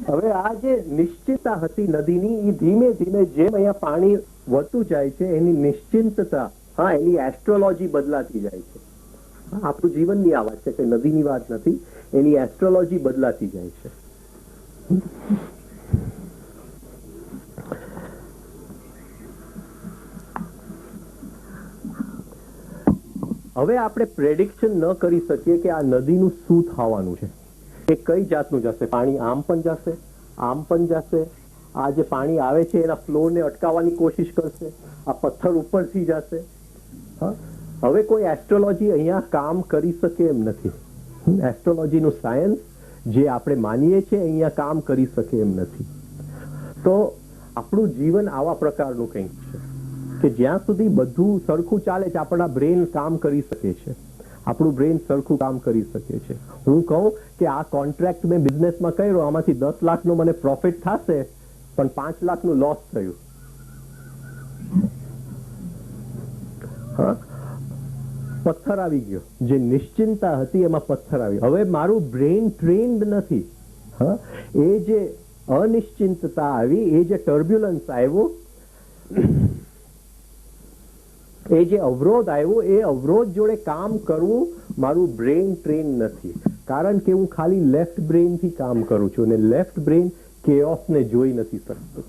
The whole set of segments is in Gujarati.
હવે આ જે નિશ્ચિતતા હતી નદીની, એ ધીમે ધીમે જેમ અહીંયા પાણી વધતું જાય છે એની નિશ્ચિંતતા, હા, એની એસ્ટ્રોલોજી બદલાતી જાય છે. આપણું જીવનની આ વાત છે કે નદીની વાત નથી, એની એસ્ટ્રોલોજી બદલાતી જાય છે. હવે આપણે પ્રેડિક્શન ન કરી શકીએ કે આ નદીનું શું થવાનું છે, એ કઈ જાતનું જશે. પાણી આમ પણ જશે, આમ પણ જશે. આ જે પાણી આવે છે એના ફ્લોને અટકાવવાની કોશિશ કરશે, આ પથ્થર ઉપરથી જશે. હા, હવે કોઈ એસ્ટ્રોલોજી અહીંયા કામ કરી શકે એમ નથી. એસ્ટ્રોલોજીનું સાયન્સ જે આપણે માનીએ છીએ અહીંયા કામ કરી શકે એમ નથી. તો આપણું જીવન આવા પ્રકારનું કંઈક છે કે જ્યાં સુધી બધું સરખું ચાલે છે, આપણા બ્રેન કામ કરી શકે છે, આપણું બ્રેન સરખું કામ કરી શકે છે. હું કહું કે આ કોન્ટ્રાક્ટ મેં બિઝનેસમાં કર્યો, આમાંથી 10 લાખનો મને પ્રોફિટ થશે, પણ 5 લાખનું લોસ થયું. હા, પથ્થર આવી ગયો. જે નિશ્ચિંતતા હતી એમાં પથ્થર આવી. હવે મારું બ્રેન ટ્રેન્ડ નથી. હા, એ જે અનિશ્ચિતતા આવી, એ જે ટર્બ્યુલન્સ આવ્યો, એ જે અવરોધ આવ્યો, એ અવરોધ જોડે કામ કરવું મારું બ્રેન ટ્રેન નથી. કારણ કે હું ખાલી લેફ્ટ બ્રેનથી કામ કરું છું, અને લેફ્ટ બ્રેન કેઓસને જોઈ નથી શકતું,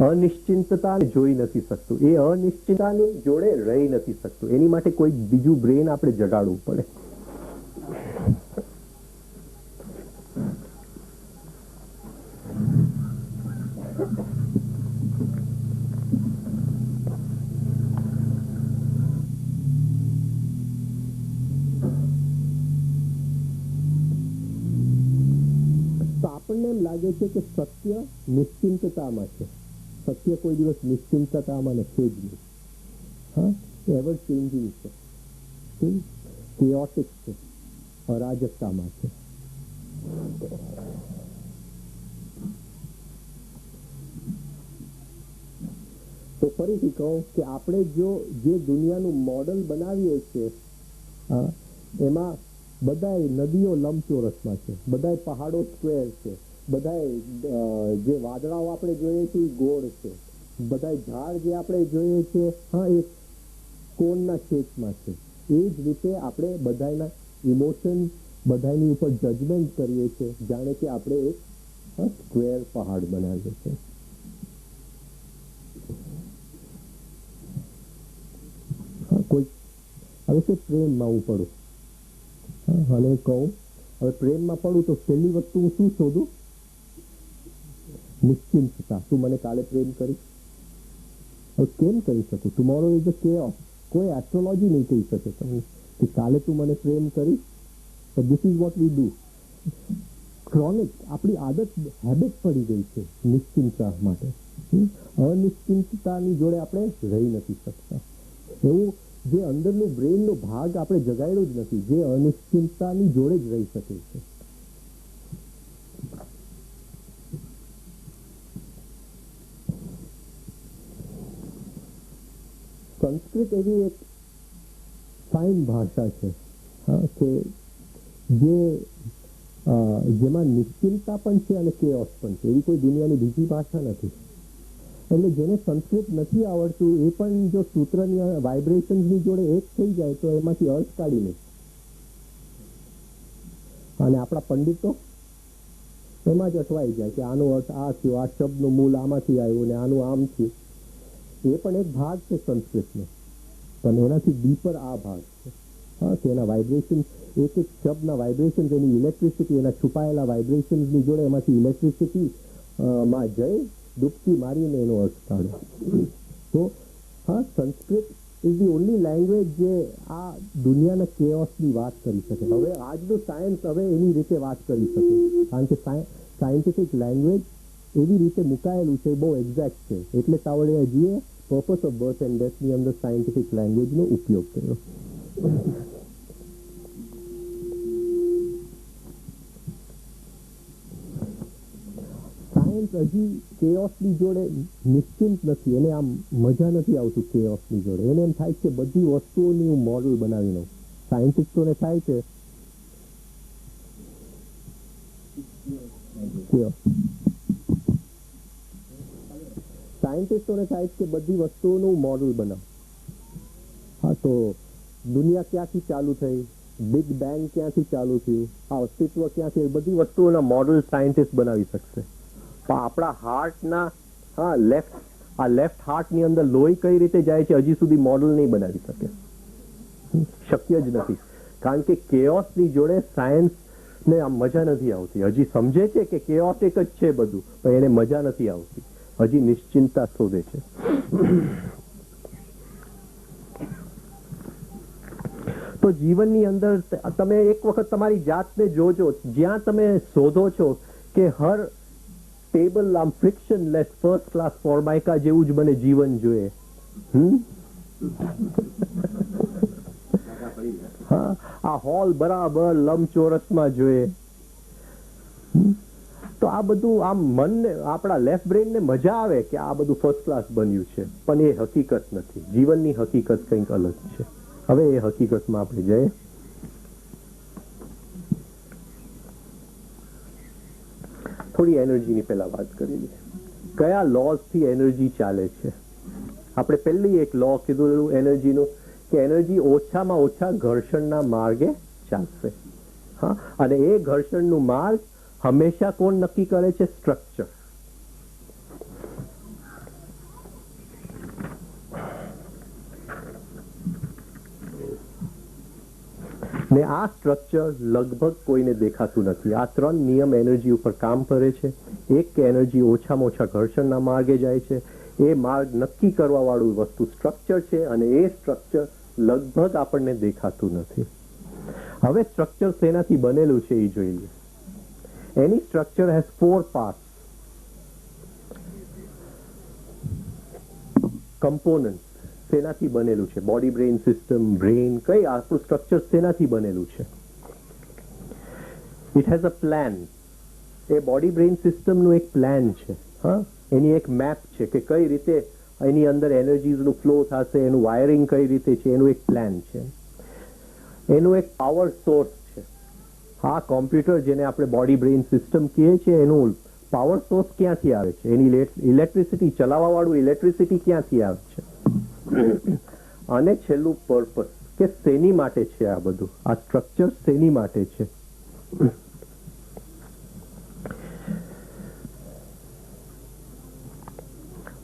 અનિશ્ચિતતાને જોઈ નથી શકતું, એ અનિશ્ચિતતાની જોડે રહી નથી શકતું. એની માટે કોઈ બીજું બ્રેન આપણે જગાડવું પડે. આપણને એમ લાગે છે કે સત્ય નિશ્ચિંતતામાં છે. સત્ય કોઈ દિવસ નિશ્ચિંતતામાં નથી જ નહીં. હા, એવર ચેન્જિંગ છે, કેઓટિક છે, અરાજકતામાં છે. તો ફરીથી કહું કે આપણે જે દુનિયાનું મોડલ બનાવીએ છીએ, એમાં બધાય નદીઓ લંબચોરસમાં છે, બધાય પહાડો સ્ક્વેર છે, બધાય જે વાદળાઓ આપણે જોઈએ છીએ એ ગોળ છે, બધાય ઝાડ જે આપણે જોઈએ છીએ, હા, એ કોણના શેપમાં છે. એ જ રીતે આપણે બધાના ઇમોશન, બધાની ઉપર જજમેન્ટ કરીએ છીએ, જાણે કે આપણે એક સ્ક્વેર પહાડ બનાવીએ છીએ. કોઈ હવે કે પ્રેમમાં હું પડું, અને કહું હવે પ્રેમમાં પડું તો પહેલી વસ્તુ હું શું શોધું? નિશ્ચિંતતા. તું મને કાલે પ્રેમ કરી? હવે કેમ કરી શકું? Tomorrow is the chaos. કોઈ એસ્ટ્રોલોજી નહીં કહી શકે તમને કે કાલે તું મને પ્રેમ કરી. This is what we do. Chronic આપણી આદત, હેબિટ પડી ગઈ છે નિશ્ચિંતતા માટે. અનિશ્ચિતતાની જોડે આપણે રહી નથી શકતા. એવું જે અંદરનું બ્રેનનો ભાગ આપણે જગાડ્યો જ નથી, જે અનિશ્ચિતતાની જોડે જ રહી શકે છે. સંસ્કૃત એવી એક ફાઇન ભાષા છે, હા, કે જેમાં નિશ્ચિંતતા પણ છે અને કેઓસ પણ છે. એવી કોઈ દુનિયાની બીજી ભાષા નથી. એટલે જેને સંસ્કૃત નથી આવડતું એ પણ જો સૂત્રની વાઇબ્રેશન્સની જોડે એક થઈ જાય તો એમાંથી અર્થ કાઢી લે. અને આપણા પંડિતો એમાં જ અટવાઈ જાય કે આનો અર્થ આ થયો, આ શબ્દનું મૂળ આમાંથી આવ્યું ને આનું આમ થયું. એ પણ એક ભાગ છે સંસ્કૃતનો, પણ એનાથી ડીપર આ ભાગ છે. હા, કે એના વાઇબ્રેશન, એક એક શબ્દના વાઇબ્રેશન, એની ઇલેક્ટ્રિસિટી, એના છુપાયેલા વાઇબ્રેશન્સની જોડે એમાંથી ઇલેક્ટ્રિસિટી માં જઈ ડૂબકી મારીને એનો અર્થ કાઢો. તો હા, Sanskrit is the only language જે આ દુનિયાના કેઓસની વાત કરી શકે. હવે આજનું સાયન્સ હવે એની રીતે વાત કરી શકે, કારણ કે સાયન્ટિફિક લેંગ્વેજ એવી રીતે મુકાયેલું છે, બહુ એક્ઝેક્ટ છે. એટલે તાવડિયાજીએ પર્પસ ઓફ બર્થ એન્ડ ડેથની અંદર સાયન્ટિફિક લેંગ્વેજનો ઉપયોગ કર્યો. સાયન્સ સાયન્સ હજી કેઓસની જોડે નિશ્ચિંત નથી, એને આમ મજા નથી આવતું કેઓસની જોડે. એને એમ થાય છે બધી વસ્તુઓની હું મોડલ બનાવી લઉં. સાયન્ટિસ્ટોને થાય છે સાયન્ટિસ્ટોને થાય કે બધી વસ્તુઓનું મોડલ બનાવ. હા, તો દુનિયા ક્યાંથી ચાલુ થઈ, બિગ બેંગ ક્યાંથી ચાલુ થયું, આ અસ્તિત્વ ક્યાંથી, બધી વસ્તુઓના મોડલ સાયન્ટિસ્ટ બનાવી શકશે. પણ આપણા હાર્ટના લેફ્ટ હાર્ટની અંદર લોહી કઈ રીતે જાય છે હજી સુધી મોડલ નહીં બનાવી શકે. શક્ય જ નથી, કારણ કે કેઓસની જોડે સાયન્સને આમ મજા નથી આવતી. હજી સમજે છે કે કેઓસ એક જ છે બધું, પણ એને મજા નથી આવતી. હજી નિશ્ચિંતતા શોધે છે. તો જીવનની અંદર તમે એક વખત તમારી જાતને જોજો, જ્યાં તમે શોધો છો કે હર ટેબલ આમ ફ્રિક્શનલેસ ફર્સ્ટ ક્લાસ ફોર્માઇકા જેવું જ મને જીવન જોઈએ. હા, આ હોલ બરાબર લંબચોરસમાં જોઈએ. તો આ બધું આમ મનને, આપણા લેફ્ટ બ્રેનને મજા આવે કે આ બધું ફર્સ્ટ ક્લાસ બન્યું છે, પણ એ હકીકત નથી. જીવનની હકીકત કંઈક અલગ છે. હવે એ હકીકતમાં આપણે જઈએ. થોડી એનર્જીની પહેલા વાત કરી લઈએ. કયા લોઝથી એનર્જી ચાલે છે? આપણે પહેલી એક લો કીધું એનર્જીનું, કે એનર્જી ઓછામાં ઓછા ઘર્ષણના માર્ગે ચાલશે. હા, અને એ ઘર્ષણનું માર્ગ હંમેશા કોણ નક્કી કરે છે? સ્ટ્રક્ચર. ને આ સ્ટ્રક્ચર લગભગ કોઈને દેખાતું નથી. આ ત્રણ નિયમ એનર્જી ઉપર કામ કરે છે. એક કે એનર્જી ઓછામાં ઓછા ઘર્ષણના માર્ગે જાય છે. એ માર્ગ નક્કી કરવા વાળું વસ્તુ સ્ટ્રક્ચર છે, અને એ સ્ટ્રક્ચર લગભગ આપણને દેખાતું નથી. હવે સ્ટ્રક્ચર શેનાથી બનેલું છે એ જોઈ લઈએ. એની સ્ટ્રક્ચર હેઝ 4 પાર્ટ્સ, કમ્પોનન્ટ. શેનાથી બનેલું છે? બોડી બ્રેઇન સિસ્ટમ, બ્રેઇન, કઈ આપણું સ્ટ્રક્ચર શેનાથી બનેલું છે? It has a plan. A body brain સિસ્ટમનું એક પ્લાન છે. હા, એની એક મેપ છે કે કઈ રીતે એની અંદર એનર્જીઝનું ફ્લો થશે, એનું વાયરિંગ કઈ રીતે છે, એનું એક પ્લાન છે. એનું એક પાવર સોર્સ છે. હા, કોમ્પ્યુટર જેને આપણે બોડી બ્રેઇન સિસ્ટમ કહીએ છીએ, એનું પાવર સોર્સ ક્યાંથી આવે છે? એની ઇલેક્ટ્રિસિટી, ચલાવવા વાળું ઇલેક્ટ્રિસિટી ક્યાંથી આવે છે? અને છેલ્લું પર્પસ, કે શેની માટે છે આ બધું? આ સ્ટ્રક્ચર શેની માટે છે?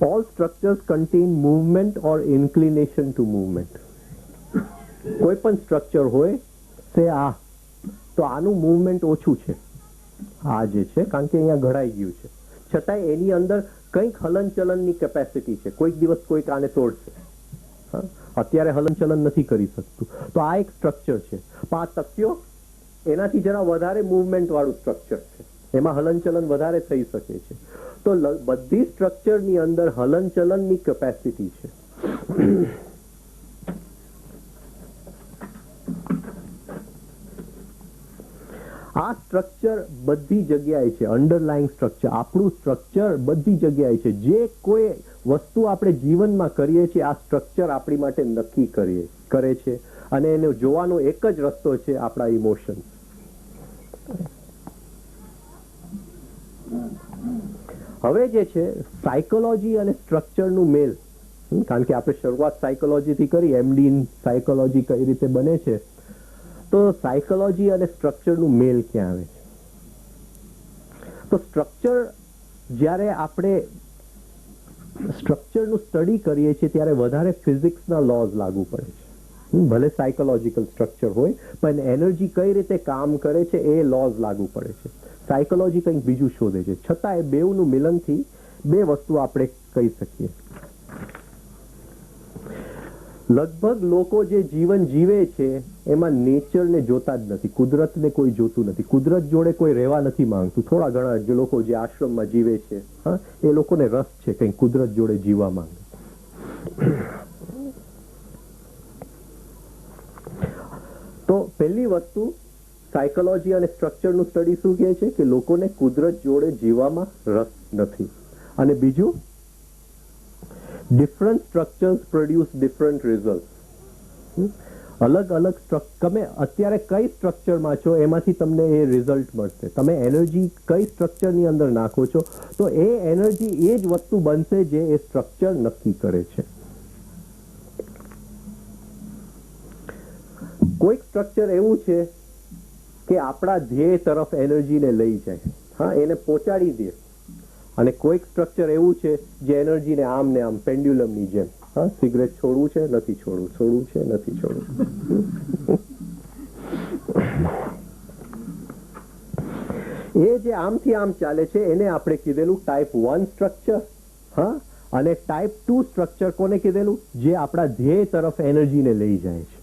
All structures contain movement or inclination to movement. કોઈ પણ સ્ટ્રક્ચર હોય તે આ, તો આનું મૂવમેન્ટ ઓછું છે, આ જે છે, કારણ કે અહીંયા ઘડાઈ ગયું છે. છતાંય એની અંદર કંઈક હલનચલનની કેપેસિટી છે. કોઈક દિવસ કોઈક આને તોડશે. અત્યારે હલનચલન નથી કરી શકતું, તો આ એક સ્ટ્રક્ચર છે. પણ આ તકિયો એનાથી જરા વધારે મૂવમેન્ટ વાળું સ્ટ્રક્ચર છે, એમાં હલનચલન વધારે થઈ શકે છે. તો બધી સ્ટ્રક્ચરની અંદર હલનચલનની કેપેસિટી છે. આ સ્ટ્રક્ચર બધી જગ્યાએ છે. અંડરલાઈંગ સ્ટ્રક્ચર, આપણું સ્ટ્રક્ચર બધી જગ્યાએ છે. જે કોઈ વસ્તુ આપણે જીવનમાં કરીએ છીએ, આ સ્ટ્રક્ચર આપણી માટે નક્કી કરે છે. અને એને જોવાનો એક જ રસ્તો છે, આપણા ઇમોશન્સ. હવે જે છે સાયકોલોજી અને સ્ટ્રક્ચરનું મેલ, કારણ કે આપણે શરૂઆત સાયકોલોજીથી કરી, એમડી સાયકોલોજી કઈ રીતે બને છે, તો સાયકોલોજી અને સ્ટ્રક્ચરનું મેલ ક્યાં આવે છે? તો સ્ટ્રક્ચર, જ્યારે આપણે સ્ટ્રક્ચરનું સ્ટડી કરીએ છીએ ત્યારે વધારે ફિઝિક્સના લોઝ લાગુ પડે છે. ભલે સાયકોલોજીકલ સ્ટ્રક્ચર હોય, પણ એનર્જી કઈ રીતે કામ કરે છે એ લોઝ લાગુ પડે છે. સાયકોલોજી કંઈક બીજું શોધે છે. છતાં એ બેઉનું મિલનથી બે વસ્તુ આપણે કહી શકીએ. લગભગ લોકો જે જીવન જીવે છે એમાં નેચરને જોતા જ નથી, કુદરતને કોઈ જોતું નથી, કુદરત જોડે કોઈ રહેવા નથી માંગતું. થોડા ઘણા જે લોકો જે આશ્રમમાં જીવે છે, હા, એ લોકોને રસ છે કંઈક કુદરત જોડે જીવવા માંગે. તો પહેલી વસ્તુ, સાયકોલોજી અને સ્ટ્રક્ચરનું સ્ટડી શું કહે છે? કે લોકોને કુદરત જોડે જીવવામાં રસ છે. નથી. અને બીજું, different structures produce different result. અલગ અલગ તમે અત્યારે કઈ સ્ટ્રક્ચરમાં છો એમાંથી તમને એ રિઝલ્ટ મળશે. તમે એનર્જી કઈ સ્ટ્રક્ચરની અંદર નાખો છો તો એ એનર્જી એ જ વસ્તુ બનશે જે એ સ્ટ્રક્ચર નક્કી કરે છે. કોઈક સ્ટ્રક્ચર એવું છે કે આપણા ધ્યેય તરફ એનર્જીને લઈ જાય, હા, એને પહોંચાડી દે. અને કોઈક સ્ટ્રક્ચર એવું છે જે એનર્જીને આમ ને આમ પેન્ડ્યુલમની જેમ, હા, સિગરેટ છોડવું છે નથી છોડવું, છોડવું છે નથી છોડવું. એ જે આમથી આમ ચાલે છે એને આપણે કીધેલું ટાઈપ 1 સ્ટ્રક્ચર. હા, અને ટાઈપ 2 સ્ટ્રક્ચર કોને કીધેલું? જે આપણા ધ્યેય તરફ એનર્જીને લઈ જાય છે.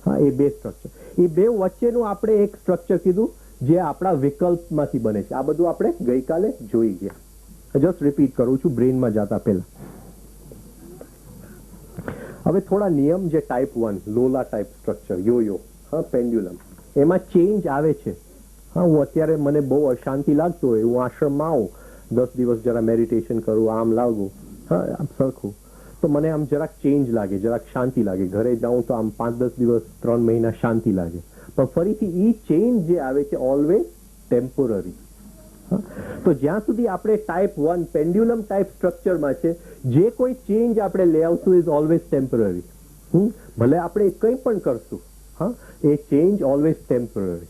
હા, એ બે સ્ટ્રક્ચર. એ બે વચ્ચેનું આપણે એક સ્ટ્રક્ચર કીધું જે આપણા વિકલ્પમાંથી બને છે. આ બધું આપણે ગઈકાલે જોઈ ગયા. જસ્ટ રિપીટ કરું છું બ્રેનમાં જતા પહેલા. હવે થોડા નિયમ જે type 1 Lola type structure, yoyo, હા, પેન્ડ્યુલમ, એમાં ચેન્જ આવે છે. હા, હું અત્યારે મને બહુ અશાંતિ લાગતું હોય, હું આશ્રમમાં આવું, 10 દિવસ જરા મેડિટેશન કરું, આમ લાગુ, હા, આમ સરખું, તો મને આમ જરાક ચેન્જ લાગે, જરાક શાંતિ લાગે. ઘરે જાઉં તો આમ 5-10 દિવસ 3 મહિના શાંતિ લાગે. પણ ફરીથી એ ચેન્જ જે આવે છે ઓલવેઝ ટેમ્પરરી. તો જ્યાં સુધી આપણે ટાઈપ 1 પેન્ડ્યુલમ ટાઈપ સ્ટ્રક્ચરમાં છે, જે કોઈ ચેન્જ આપણે લઈ આવશું ઇઝ ઓલવેઝ ટેમ્પરરી. ભલે આપણે કંઈ પણ કરશું, હા, એ ચેન્જ ઓલવેઝ ટેમ્પરરી.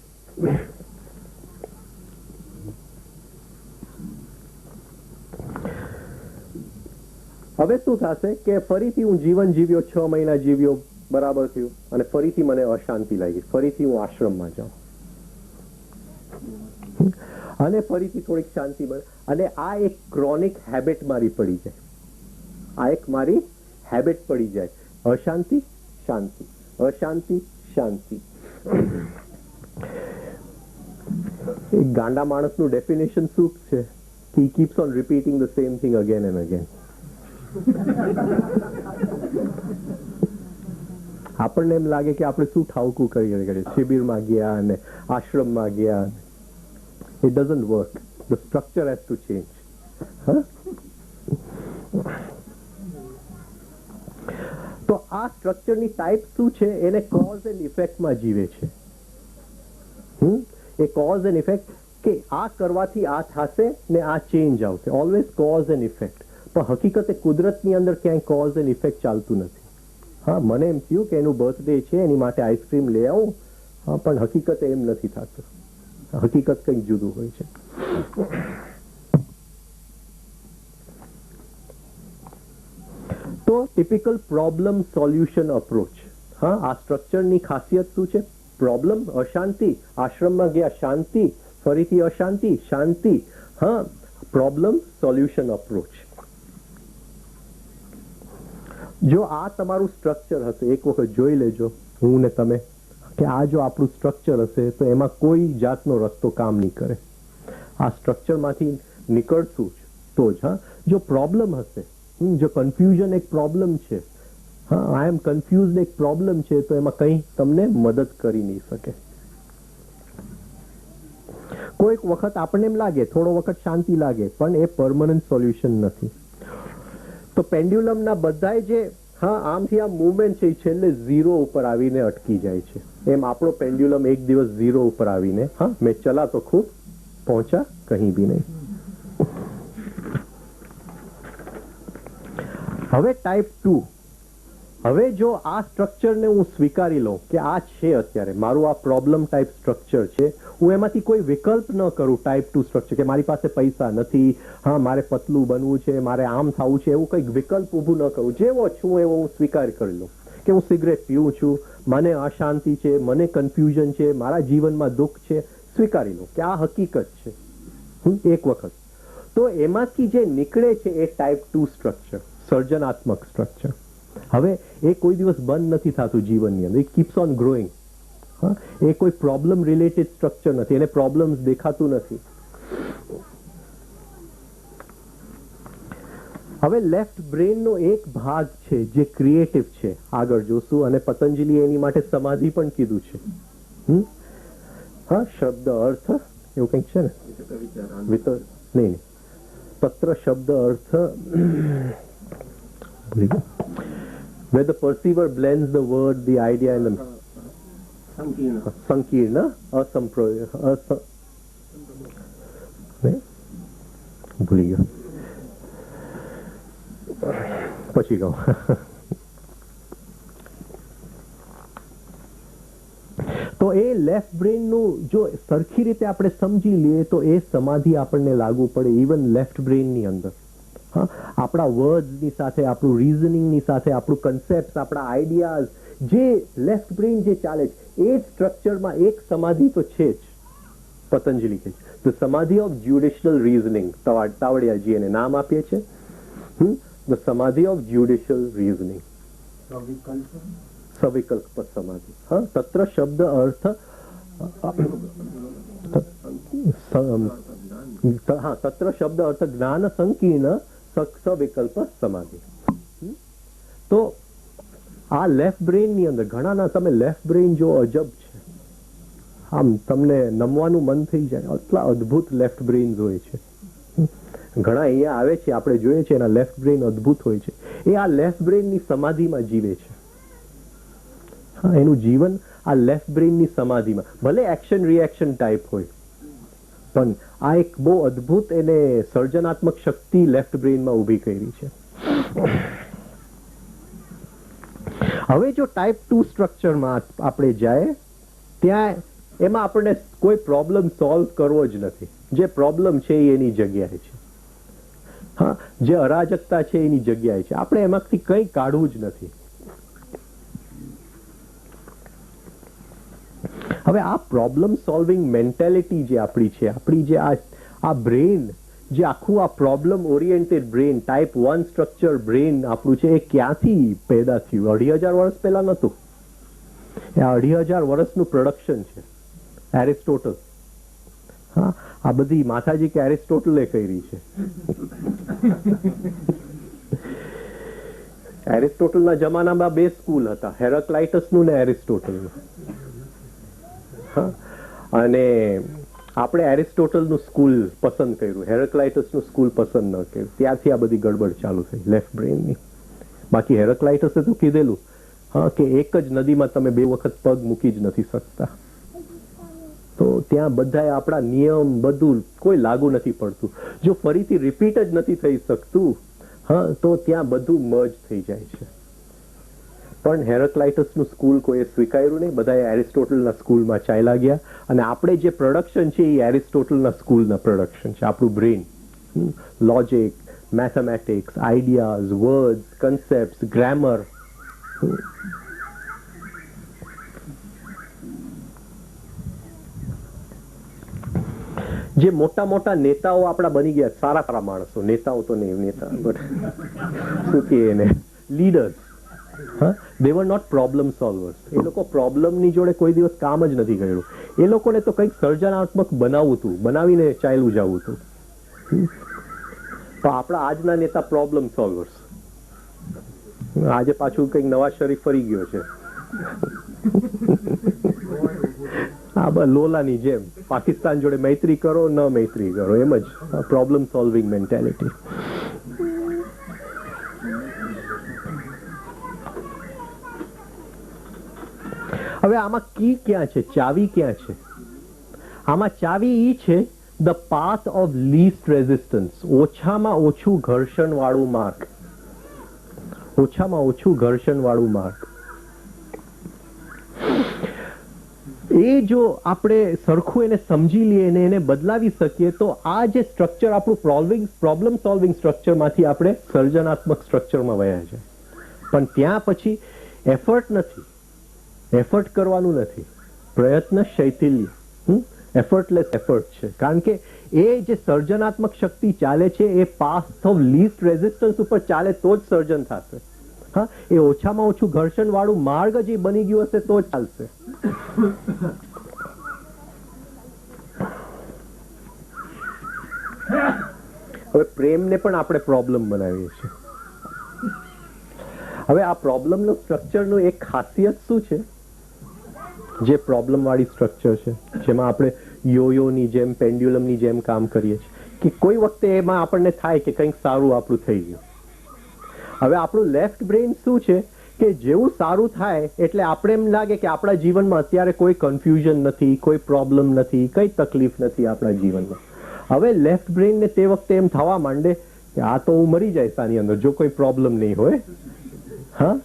હવે શું થશે કે ફરીથી હું જીવન જીવ્યો, 6 મહિના જીવ્યો, બરાબર થયું, અને ફરીથી મને અશાંતિ લાગી, ફરીથી હું આશ્રમમાં જાઉં, અને ફરીથી થોડીક શાંતિ મળે, અને આ એક ક્રોનિક હેબિટ મારી પડી જાય. આ એક મારી હેબિટ પડી જાય. અશાંતિ, શાંતિ, અશાંતિ, શાંતિ. એક ગાંડા માણસનું ડેફિનેશન શું છે? He keeps on repeating the same thing again and again. આપણને એમ લાગે કે આપણે શું ઠાવકું કરીએ, શિબિરમાં ગયા અને આશ્રમમાં ગયા. It doesn't work. The structure has to change. Huh? તો આ સ્ટ્રક્ચરની ટાઈપ શું છે? એને કોઝ એન્ડ ઇફેક્ટમાં જીવે છે. એ કોઝ એન્ડ ઇફેક્ટ કે આ કરવાથી આ થશે ને આ ચેન્જ આવશે. Always cause and effect. પણ હકીકતે કુદરતની અંદર ક્યાંય કોઝ એન્ડ ઇફેક્ટ ચાલતું નથી. હા, મને એમ થયું કે એનું બર્થડે છે, એની માટે આઈસ્ક્રીમ લઈ આવું, હા, પણ હકીકતે એમ નથી થતું. હકીકત કંઈક જુદું હોય છે. તો ટિપિકલ પ્રોબ્લેમ સોલ્યુશન અપ્રોચ. હા, આ સ્ટ્રક્ચરની ખાસિયત શું છે? પ્રોબ્લેમ, અશાંતિ, આશ્રમમાં ગયા, શાંતિ, ફરીથી અશાંતિ, શાંતિ. હા, પ્રોબ્લેમ સોલ્યુશન અપ્રોચ. જો આ તમારું સ્ટ્રક્ચર હશે, એક વખત જોઈ લેજો, હું ને તમે, કે આ જો આપણું સ્ટ્રક્ચર હશે તો એમાં કોઈ જાતનો રસ્તો કામ નહીં કરે. આ સ્ટ્રક્ચરમાંથી નીકળશું તો જ. હા, જો પ્રોબ્લેમ હશે, જો કન્ફ્યુઝન એક પ્રોબ્લેમ છે, હા, આઈ એમ કન્ફ્યુઝડ એક પ્રોબ્લેમ છે, તો એમાં કંઈ તમને મદદ કરી નહીં શકે. કોઈક વખત આપણને એમ લાગે, થોડો વખત શાંતિ લાગે, પણ એ પરમનન્ટ સોલ્યુશન નથી. તો પેન્ડ્યુલમના બધાય જે, હા, આમથી આમ મૂવમેન્ટ છે, એ છેલ્લે 0 ઉપર આવીને અટકી જાય છે. એમ આપણો પેન્ડ્યુલમ એક દિવસ 0 ઉપર આવીને, હા, મેં ચલા તો ખૂબ, પહોંચા કહી ભી નહીં. હવે ટાઈપ 2. હવે જો આ સ્ટ્રક્ચરને હું સ્વીકારી લઉં કે આ છે, અત્યારે મારું આ પ્રોબ્લેમ ટાઈપ સ્ટ્રક્ચર છે, હું એમાંથી કોઈ વિકલ્પ ન કરું ટાઈપ 2 સ્ટ્રક્ચર, કે મારી પાસે પૈસા નથી, હા, મારે પતલું બનવું છે, મારે આમ થવું છે, એવું કંઈક વિકલ્પ ઊભું ન કરું. જેવો છું એવો હું સ્વીકાર કરી લઉં કે હું સિગરેટ પીવું છું, મને અશાંતિ છે, મને કન્ફ્યુઝન છે, મારા જીવનમાં દુઃખ છે, સ્વીકારી લઉં કે આ હકીકત છે. એક વખત તો એમાંથી જે નીકળે છે એ ટાઈપ 2 સ્ટ્રક્ચર, સર્જનાત્મક સ્ટ્રક્ચર. હવે એ કોઈ દિવસ બંધ નથી થતું જીવનની અંદર. It keeps on growing. હા, એ કોઈ પ્રોબ્લેમ રિલેટેડ સ્ટ્રક્ચર નથી, એને પ્રોબ્લેમ્સ દેખાતું નથી. હવે લેફ્ટ બ્રેનનો એક ભાગ છે જે ક્રિએટિવ છે, આગળ જોશું, અને પતંજલિએ એની માટે સમાધિ પણ કીધું છે. હા, શબ્દ અર્થ એવું કંઈક છે ને, નહીં, તત્ર શબ્દ અર્થ ભૂલી ગયો. Where the perceiver blends the word, the idea and the સંકીર્ણ ભૂલી ગયો પછી કહું. તો એ લેફ્ટ બ્રેનનું જો સરખી રીતે આપણે સમજી લઈએ તો એ સમાધિ આપણને લાગુ પડે ઇવન લેફ્ટ બ્રેનની અંદર. હા, આપણા વર્ડ્સની સાથે, આપણું રીઝનિંગની સાથે, આપણું કન્સેપ્ટ, આપણા આઈડિયાઝ, જે લેફ્ટ બ્રેન જે ચાલે છે એ જ સ્ટ્રક્ચરમાં એક સમાધિ તો છે જ. પતંજલિ કહે છે ધ સમાધિ ઓફ જ્યુડિશિયલ રીઝનિંગ. તાવડિયાજી એને નામ આપીએ છીએ ધ સમાધિ ઓફ જ્યુડિશિયલ રીઝનિંગ, સવિકલ્પ સમાધિ. હા, તત્ર શબ્દ અર્થ હા તત્ર શબ્દ અર્થ જ્ઞાન સંકીર્ણ સવિકલ્પ સમાધિ. તો આ લેફ્ટ બ્રેન ની અંદર ઘણાના તમે લેફ્ટ બ્રેન જો અજબ છે, આમ તમને નમવાનું મન થઈ જાય, આટલા અદ્ભુત લેફ્ટ બ્રેન હોય છે. ઘણા અહીંયા આવે છે, આપણે જોઈએ છે એના લેફ્ટ બ્રેન અદ્ભુત હોય છે. એ આ લેફ્ટ બ્રેનની સમાધિમાં જીવે છે. હા, એનું જીવન આ લેફ્ટ બ્રેનની સમાધિમાં, ભલે એક્શન રિએક્શન ટાઈપ હોય, પણ આ એક બહુ અદ્ભુત એને સર્જનાત્મક શક્તિ લેફ્ટ બ્રેનમાં ઊભી કરી છે. હવે જો ટાઈપ 2 સ્ટ્રક્ચરમાં આપણે જાય, ત્યાં એમાં આપણને કોઈ પ્રોબ્લેમ સોલ્વ કરવો જ નથી. જે પ્રોબ્લેમ છે એ એની જગ્યાએ છે. હા, જે અરાજકતા છે એની જગ્યાએ છે. આપણે એમાંથી કંઈ કાઢવું જ નથી. હવે આ પ્રોબ્લેમ સોલ્વિંગ મેન્ટેલિટી જે આપણી છે, આપણી જે આ બ્રેન, જે આખું આ problem oriented brain, type 1 structure brain આપણું છે, એ ક્યાંથી પેદા થયું? 2500 વર્ષ પહેલા નહોતું. એ 2500 વર્ષનું પ્રોડક્શન છે એરિસ્ટોટલ. હા, આ બધી માથાજી કે એરિસ્ટોટલે કરી છે. એરિસ્ટોટલના જમાનામાં 2 સ્કૂલ હતા, હેરાક્લાઇટસનું ને એરિસ્ટોટલનું. અને આપણે એરિસ્ટોટલનું સ્કૂલ પસંદ કર્યું, હેરાક્લાઇટસનું સ્કૂલ પસંદ ન કર્યું. ત્યાંથી આ બધી ગડબડ ચાલુ થઈ લેફ્ટ બ્રેનની. બાકી હેરાક્લાઇટસે તો કીધેલું હા કે એક જ નદીમાં તમે 2 વખત પગ મૂકી જ નથી શકતા. તો ત્યાં બધા આપણા નિયમ બધું કોઈ લાગુ નથી પડતું. જો ફરીથી રિપીટ જ નથી થઈ શકતું, હા, તો ત્યાં બધું મર્જ થઈ જાય છે. પણ હેરાક્લાઇટસનું સ્કૂલ કોઈએ સ્વીકાર્યું નહીં, બધાએ એરિસ્ટોટલના સ્કૂલમાં ચાલ્યા ગયા. અને આપણે જે પ્રોડક્શન છે એ એરિસ્ટોટલના સ્કૂલના પ્રોડક્શન છે. આપણું brain, logic, mathematics, ideas, words, concept, grammar. જે મોટા મોટા નેતાઓ આપણા બની ગયા, સારા સારા માણસો, નેતાઓ તો નહીં, નેતા બટ શું કે એને લીડર્સ, હા, દે વર નોટ પ્રોબ્લેમ સોલ્વર્સ. એ લોકો પ્રોબ્લેમની જોડે કોઈ દિવસ કામ જ નથી કર્યું. એ લોકોને તો કંઈક સર્જનાત્મક બનાવવું હતું, બનાવીને ચાલ્યું જવું હતું. તો આપણા આજના નેતા પ્રોબ્લેમ સોલ્વર્સ. આજે પાછું કંઈક નવા શરીફ ફરી ગયો છે. હા, લોલાની જેમ પાકિસ્તાન જોડે મૈત્રી કરો ન મૈત્રી કરો, એમ જ પ્રોબ્લેમ સોલ્વિંગ મેન્ટેલિટી. હવે આમાં કી ક્યાં છે, ચાવી ક્યાં છે? આમાં ચાવી ઈ છે the path of least resistance, ઓછામાં ઓછું ઘર્ષણ વાળું માર્ગ. ઓછામાં ઓછું ઘર્ષણ વાળું માર્ગ. એ જો આપણે સરખું એને સમજી લઈએ અને એને બદલાવી શકીએ તો આ જે સ્ટ્રક્ચર આપણું પ્રોબ્લેમ સોલ્વિંગ સ્ટ્રક્ચરમાંથી આપણે સર્જનાત્મક સ્ટ્રક્ચરમાં વયા જાય. પણ ત્યાં પછી એફર્ટ નથી, એફર્ટ કરવાનું નથી, પ્રયત્ન શૈથિલ્ય, એફર્ટલેસ એફર્ટ છે. કારણ કે એ જે સર્જનાત્મક શક્તિ ચાલે છે એ પાથ ઓફ લીસ્ટ રેઝિસ્ટન્સ ઉપર ચાલે તો જ સર્જન થશે. હા, એ ઓછામાં ઓછું ઘર્ષણ વાળું માર્ગ જ બની ગયું હશે તો જ ચાલશે. હવે પ્રેમને પણ આપણે પ્રોબ્લેમ બનાવીએ છીએ. હવે આ પ્રોબ્લેમનું સ્ટ્રક્ચરનું એક ખાસિયત શું છે? જે પ્રોબ્લેમ વાળી સ્ટ્રક્ચર છે, જેમાં આપણે યોયોની જેમ, પેન્ડ્યુલમની જેમ કામ કરીએ છીએ, કે કોઈ વખતે એમાં આપણને થાય કે કંઈક સારું આપણું થઈ ગયું. હવે આપણું લેફ્ટ બ્રેઇન શું છે કે જેવું સારું થાય એટલે આપણે એમ લાગે કે આપણા જીવનમાં અત્યારે કોઈ કન્ફ્યુઝન નથી, કોઈ પ્રોબ્લેમ નથી, કઈ તકલીફ નથી આપણા જીવનમાં. હવે લેફ્ટ બ્રેઇનને તે વખતે એમ થવા માંડે કે આ તો હું મરી જઈશ આની અંદર જો કોઈ પ્રોબ્લેમ નહીં હોય. હા,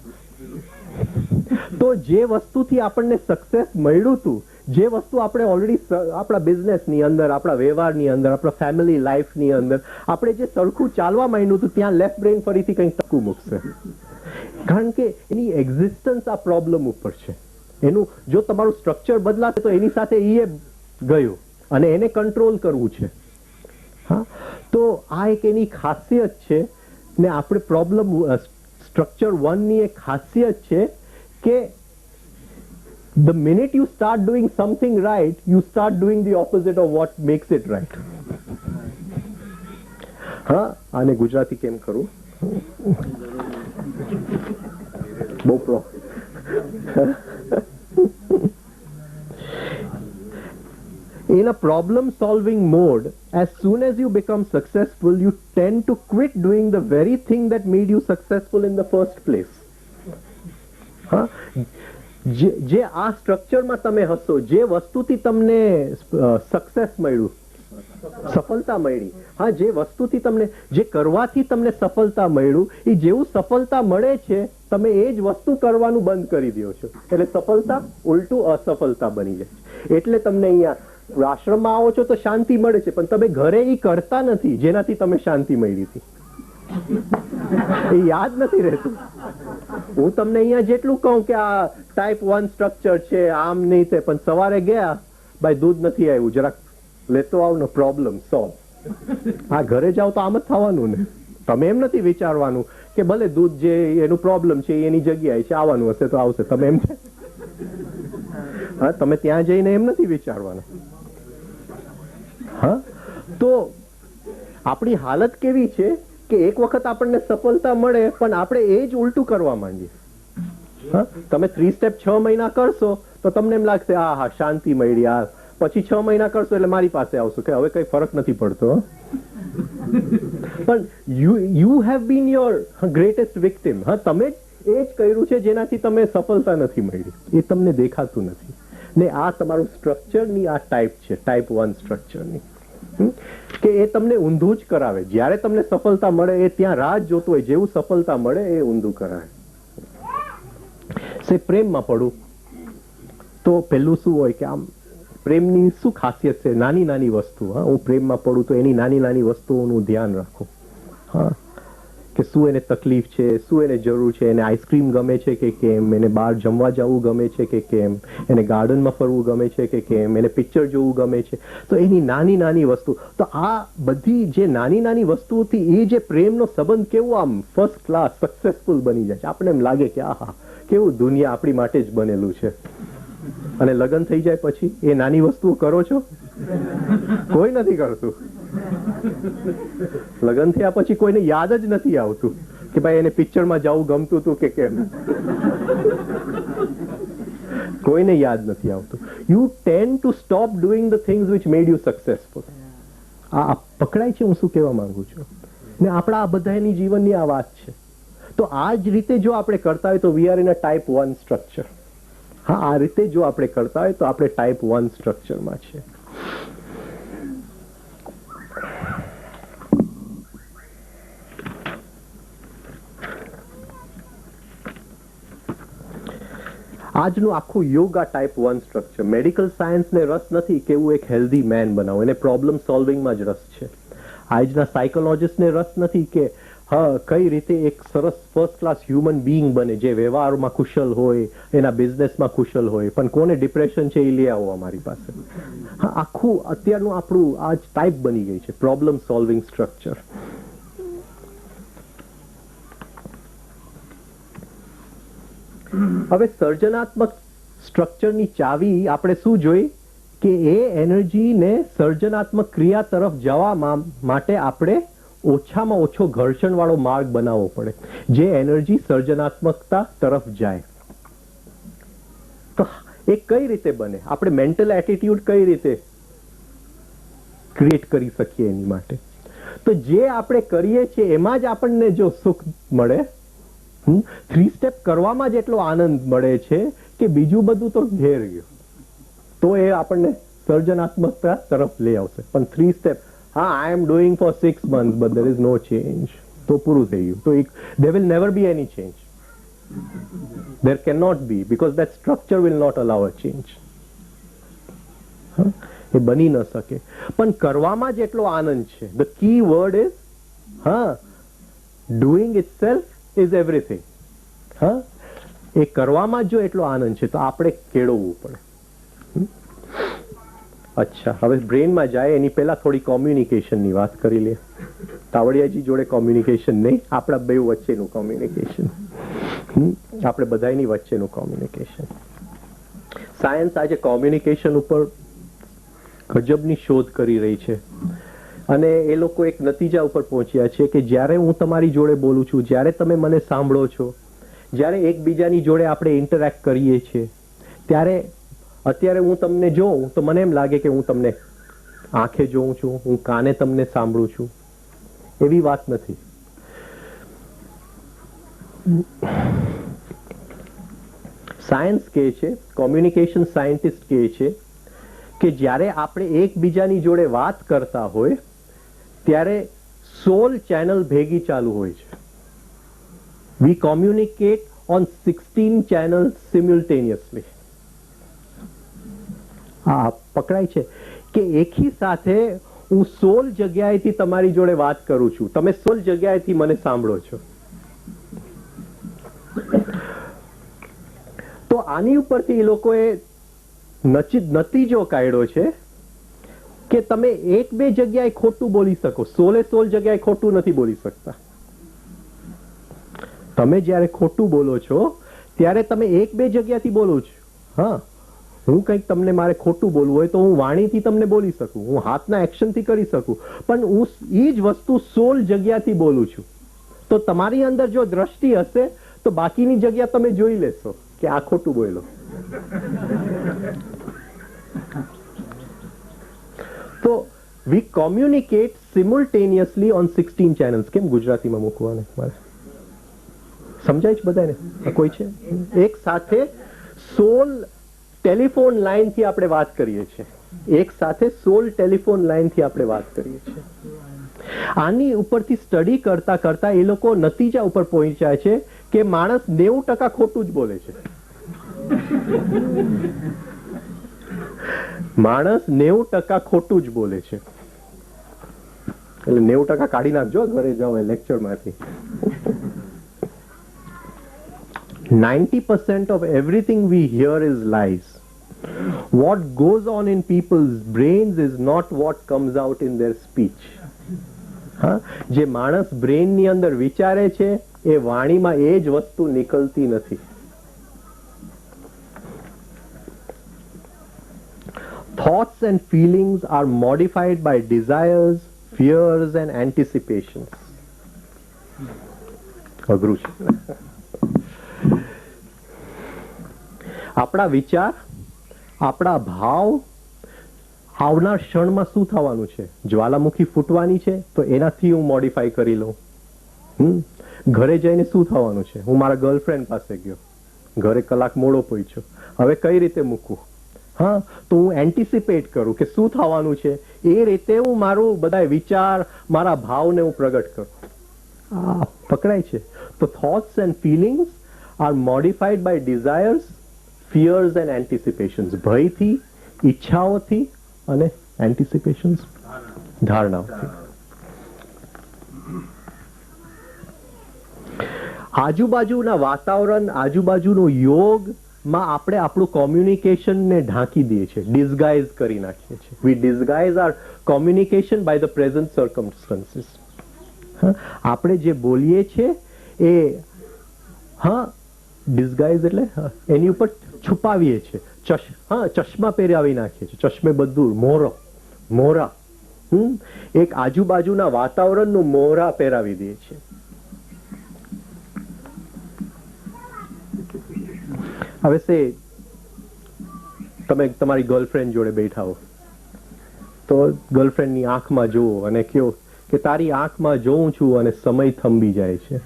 તો જે વસ્તુથી આપણને સક્સેસ મળ્યું હતું, જે વસ્તુ આપણે ઓલરેડી આપણા બિઝનેસની અંદર, આપણા વ્યવહારની અંદર, આપણા ફેમિલી લાઈફની અંદર આપણે જે સરખું ચાલવા માંડ્યું હતું, ત્યાં લેફ્ટ બ્રેઇન ફરીથી કંઈક ટકું મૂકશે. કારણ કે એની એક્ઝિસ્ટન્સ આ પ્રોબ્લેમ ઉપર છે. એનું જો તમારું સ્ટ્રક્ચર બદલાશે તો એની સાથે એ ગયું અને એને કંટ્રોલ કરવું છે. હા, તો આ એક એની ખાસિયત છે ને આપણે પ્રોબ્લેમ સ્ટ્રક્ચર 1 ની એક ખાસિયત છે કે the minute you start doing something right, you start doing the opposite of what makes it right. હા, આને ગુજરાતી કેમ કરું? બહુ In a problem-solving mode, as soon as you become successful, you tend to quit doing the very thing that made you successful in the first place. હા, જે આ સ્ટ્રક્ચરમાં તમે હશો, જે વસ્તુથી તમને સક્સેસ મળ્યું, સફળતા મળી, હા, જે વસ્તુથી તમને, જે કરવાથી તમને સફળતા મળ્યું, એ જેવું સફળતા મળે છે તમે એ જ વસ્તુ કરવાનું બંધ કરી દો છો એટલે સફળતા ઉલટું અસફળતા બની જાય છે. એટલે તમને અહીંયા આશ્રમમાં આવો છો તો શાંતિ મળે છે, પણ તમે ઘરે એ કરતા નથી જેનાથી તમે શાંતિ મળી હતી. એ યાદ નથી રહેતું. હું તમને અહીંયા જેટલું કહું કે આ ટાઈપ 1 સ્ટ્રક્ચર છે, આમ નહીં તે, પણ સવારે ગયા ભાઈ દૂધ નથી આવ્યું, જરાક લેતો આવનો, પ્રોબ્લેમ સોલ્વ. હા, ઘરે જાઓ તો આમ જ થવાનું ને. તમે એમ નથી વિચારવાનું કે ભલે દૂધ જે એનું પ્રોબ્લેમ છે એની જગ્યાએ છે, આવવાનું હશે તો આવશે. તમે એમ છે, હા, તમે ત્યાં જઈને એમ નથી વિચારવાનું. હા, તો આપણી હાલત કેવી છે કે એક વખત આપણને સફળતા મળે પણ આપણે એ જ ઉલટું કરવા માંડીએ. હા, તમે 3 સ્ટેપ 6 મહિના કરશો તો તમને એમ લાગશે આ હા શાંતિ મળી. આ પછી 6 મહિના કરશો એટલે મારી પાસે આવશો કે હવે કઈ ફરક નથી પડતો. પણ you have been your greatest victim. હા, તમે જ એ જ કર્યું છે જેનાથી તમે સફળતા નથી મળી, એ તમને દેખાતું નથી ને. આ તમારું સ્ટ્રક્ચરની આ ટાઈપ છે, ટાઈપ 1 સ્ટ્રક્ચરની, કે એ તમને ઊંધું જ કરાવે. જ્યારે તમને સફળતા મળે એ ત્યાં રાહ જ જોતું હોય, જેવું સફળતા મળે એ ઊંધું કરાવે. સે પ્રેમમાં પડું તો પેલું શું હોય કે આમ પ્રેમની શું ખાસિયત છે? નાની નાની વસ્તુ. હા, હું પ્રેમમાં પડું તો એની નાની નાની વસ્તુઓનું ધ્યાન રાખું. હા, કે શું એને તકલીફ છે, શું એને જરૂર છે, એને આઈસ્ક્રીમ ગમે છે કે કેમ, એને બહાર જમવા જવું ગમે છે કે કેમ, એને ગાર્ડનમાં ફરવું ગમે છે કે કેમ, એને પિક્ચર જોવું ગમે છે. તો એની નાની નાની વસ્તુ. તો આ બધી જે નાની નાની વસ્તુઓથી એ જે પ્રેમનો સંબંધ કેવો આમ ફર્સ્ટ ક્લાસ સક્સેસફુલ બની જાય છે. આપણે એમ લાગે કે આહા કેવું દુનિયા આપણી માટે જ બનેલું છે. અને લગ્ન થઈ જાય પછી એ નાની વસ્તુઓ કરો છો? કોઈ નથી કરતું. લગ્ન થયા પછી કોઈને યાદ જ નથી આવતું કે ભાઈ એને પિક્ચરમાં જવું ગમતું હતું કે કેમ. કોઈને યાદ નથી આવતું. You tend to stop doing the things which made you successful. આ પકડાય છે હું શું કહેવા માંગુ છું? ને આપણા આ બધાની જીવનની આ વાત છે. તો આ જ રીતે જો આપણે કરતા હોય તો we are in a type 1 structure. હા, આ રીતે જો આપણે કરતા હોય તો આપણે ટાઈપ 1 સ્ટ્રક્ચરમાં છે. આજનું આખું યોગ આ ટાઈપ 1 સ્ટ્રક્ચર. મેડિકલ સાયન્સને રસ નથી કેવું એક હેલ્ધી મેન બનાવો, એને પ્રોબ્લેમ સોલ્વિંગમાં જ રસ છે. આજના સાયકોલોજીસ્ટને રસ નથી કે હા કઈ રીતે એક સરસ ફર્સ્ટ ક્લાસ હ્યુમન બીઈંગ બને જે વ્યવહારમાં કુશલ હોય, એના બિઝનેસમાં કુશલ હોય, પણ કોને ડિપ્રેશન છે એ લઈ આવો અમારી પાસે. હા, આખું અત્યારનું આપણું આ જ ટાઈપ બની ગઈ છે, પ્રોબ્લેમ સોલ્વિંગ સ્ટ્રક્ચર. હવે સર્જનાત્મક સ્ટ્રક્ચરની ચાવી આપણે શું જોઈ કે એ એનર્જીને સર્જનાત્મક ક્રિયા તરફ જવા માટે આપણે ઓછામાં ઓછો ઘર્ષણ વાળો માર્ગ બનાવવો પડે, જે એનર્જી સર્જનાત્મકતા તરફ જાય. તો એ કઈ રીતે બને? આપણે મેન્ટલ એટીટ્યુડ કઈ રીતે ક્રિએટ કરી શકીએ એની માટે. તો જે આપણે કરીએ છીએ એમાં જ આપણને જો સુખ મળે, 3 સ્ટેપ કરવામાં જ એટલો આનંદ મળે છે કે બીજું બધું તો ઘેર ગયું, તો એ આપણને સર્જનાત્મકતા તરફ લઈ આવશે. પણ 3 સ્ટેપ, હા, I am doing for 6 months but there is no change, તો પૂરું થઈ ગયું. તો there will never be any change. There cannot be, because that structure will not allow a change. એ બની ન શકે. પણ કરવામાં જ એટલો આનંદ છે. The key word is doing itself is everything. એ કરવામાં જો એટલો આનંદ છે તો આપણે કેળવવું પડે. અચ્છા, હવે બ્રેનમાં જાય એની પહેલા થોડી કોમ્યુનિકેશનની વાત કરી લે. તાવડિયાજી જોડે કોમ્યુનિકેશન નહીં, આપણા બે વચ્ચેનું કોમ્યુનિકેશન, આપણે બધાની વચ્ચેનું કોમ્યુનિકેશન. સાયન્સ આજે કોમ્યુનિકેશન ઉપર ગજબની શોધ કરી રહી છે અને એ લોકો એક નતીજા ઉપર પહોંચ્યા છે કે જ્યારે હું તમારી જોડે બોલું છું, જ્યારે તમે મને સાંભળો છો, જ્યારે એકબીજાની જોડે આપણે ઇન્ટરેક્ટ કરીએ છીએ, ત્યારે અત્યારે હું તમને જોઉં તો મને એમ લાગે કે હું તમને આંખે જોઉં છું, હું કાને તમને સાંભળું છું. એવી વાત નથી. સાયન્સ કહે છે, કોમ્યુનિકેશન સાયન્ટિસ્ટ કહે છે કે જ્યારે આપણે એકબીજાની જોડે વાત કરતા હોય ત્યારે 16 ચેનલ ભેગી ચાલુ હોય છે. વી કોમ્યુનિકેટ ઓન 16 ચેનલ્સ સિમ્યુલ્ટેનિયસલી. હા, પકડાય છે કે એકી સાથે હું 16 જગ્યાએથી તમારી જોડે વાત કરું છું, તમે 16 જગ્યાએથી મને સાંભળો છો. તો આની ઉપરથી એ લોકોએ નતીજો કાઢ્યો છે કે તમે 1-2 જગ્યાએ ખોટું બોલી શકો, 16 જગ્યાએ ખોટું નથી બોલી શકતા. તમે જ્યારે ખોટું બોલો છો ત્યારે તમે 1-2 જગ્યાથી બોલો છો. હા, હું કંઈક તમને મારે ખોટું બોલવું હોય તો હું વાણીથી તમને બોલી શકું, હું હાથના એક્શનથી કરી શકું, પણ હું એ જ વસ્તુ 16 જગ્યાથી બોલું છું. તો તમારી અંદર જો દ્રષ્ટિ હશે તો બાકીની જગ્યા તમે જોઈ લેશો કે આ ખોટું બોલો. તો વી કોમ્યુનિકેટ સિમ્યુલ્ટેનિયસલી ઓન 16 ચેનલ્સ. કેમ ગુજરાતીમાં મૂકવાને મારે સમજાય છે બધાને? કોઈ છે? એક સાથે 16 ટેલિફોન લાઈનથી આપણે વાત કરીએ છીએ. એક સાથે 16 ટેલિફોન લાઈનથી આપણે વાત કરીએ છીએ. આની ઉપરથી સ્ટડી કરતા કરતા એ લોકો નતીજા ઉપર પહોંચ્યા છે કે માણસ 90% ખોટું જ બોલે છે. માણસ 90% ખોટું જ બોલે છે. એટલે 90% કાઢી નાખજો ઘરે જાઓ લેક્ચરમાંથી. 90% of everything we hear is lies. What goes on in people's brains is not what comes out in their speech. જે માણસ બ્રેનની અંદર વિચારે છે એ વાણીમાં એ જ વસ્તુ નીકળતી નથી. Thoughts and feelings are modified by desires, fears and anticipations. અઘરું છે. આપણા વિચાર, આપણા ભાવ, આવનાર ક્ષણમાં શું થવાનું છે, જ્વાલામુખી ફૂટવાની છે તો એનાથી હું મોડિફાઈ કરી લઉં. ઘરે જઈને શું થવાનું છે, હું મારા ગર્લફ્રેન્ડ પાસે ગયો, ઘરે કલાક મોડો પહોંચ્યો, હવે કઈ રીતે મૂકવું? હા, તો હું એન્ટિસિપેટ કરું કે શું થવાનું છે, એ રીતે હું મારું બધા વિચાર, મારા ભાવને હું પ્રગટ કરું. પકડાય છે? તો thoughts and feelings are modified by desires, fears and anticipations. ભયથી, ઈચ્છાઓથી અને એન્ટિસિપેશન્સ, ધારણાઓથી. આજુબાજુના વાતાવરણ, આજુબાજુનો યોગમાં આપણે આપણું કોમ્યુનિકેશનને ઢાંકી દઈએ છીએ, ડિસગાઇઝ કરી નાખીએ છીએ. We disguise our communication by the present circumstances. આપણે જે બોલીએ છીએ એ ડિસગાઇઝ એટલે એની ઉપર છુપાવીએ છીએ. ચશ્મા પહેરાવી નાખીએ છીએ, ચશ્મે બધું મોહરા એક આજુબાજુના વાતાવરણનું મોહરા પહેરાવી દઈએ છીએ. હવે તમે તમારી ગર્લફ્રેન્ડ જોડે બેઠા હો, તો ગર્લફ્રેન્ડની આંખમાં જુઓ અને કહો કે તારી આંખમાં જોઉં છું અને સમય થંભી જાય છે.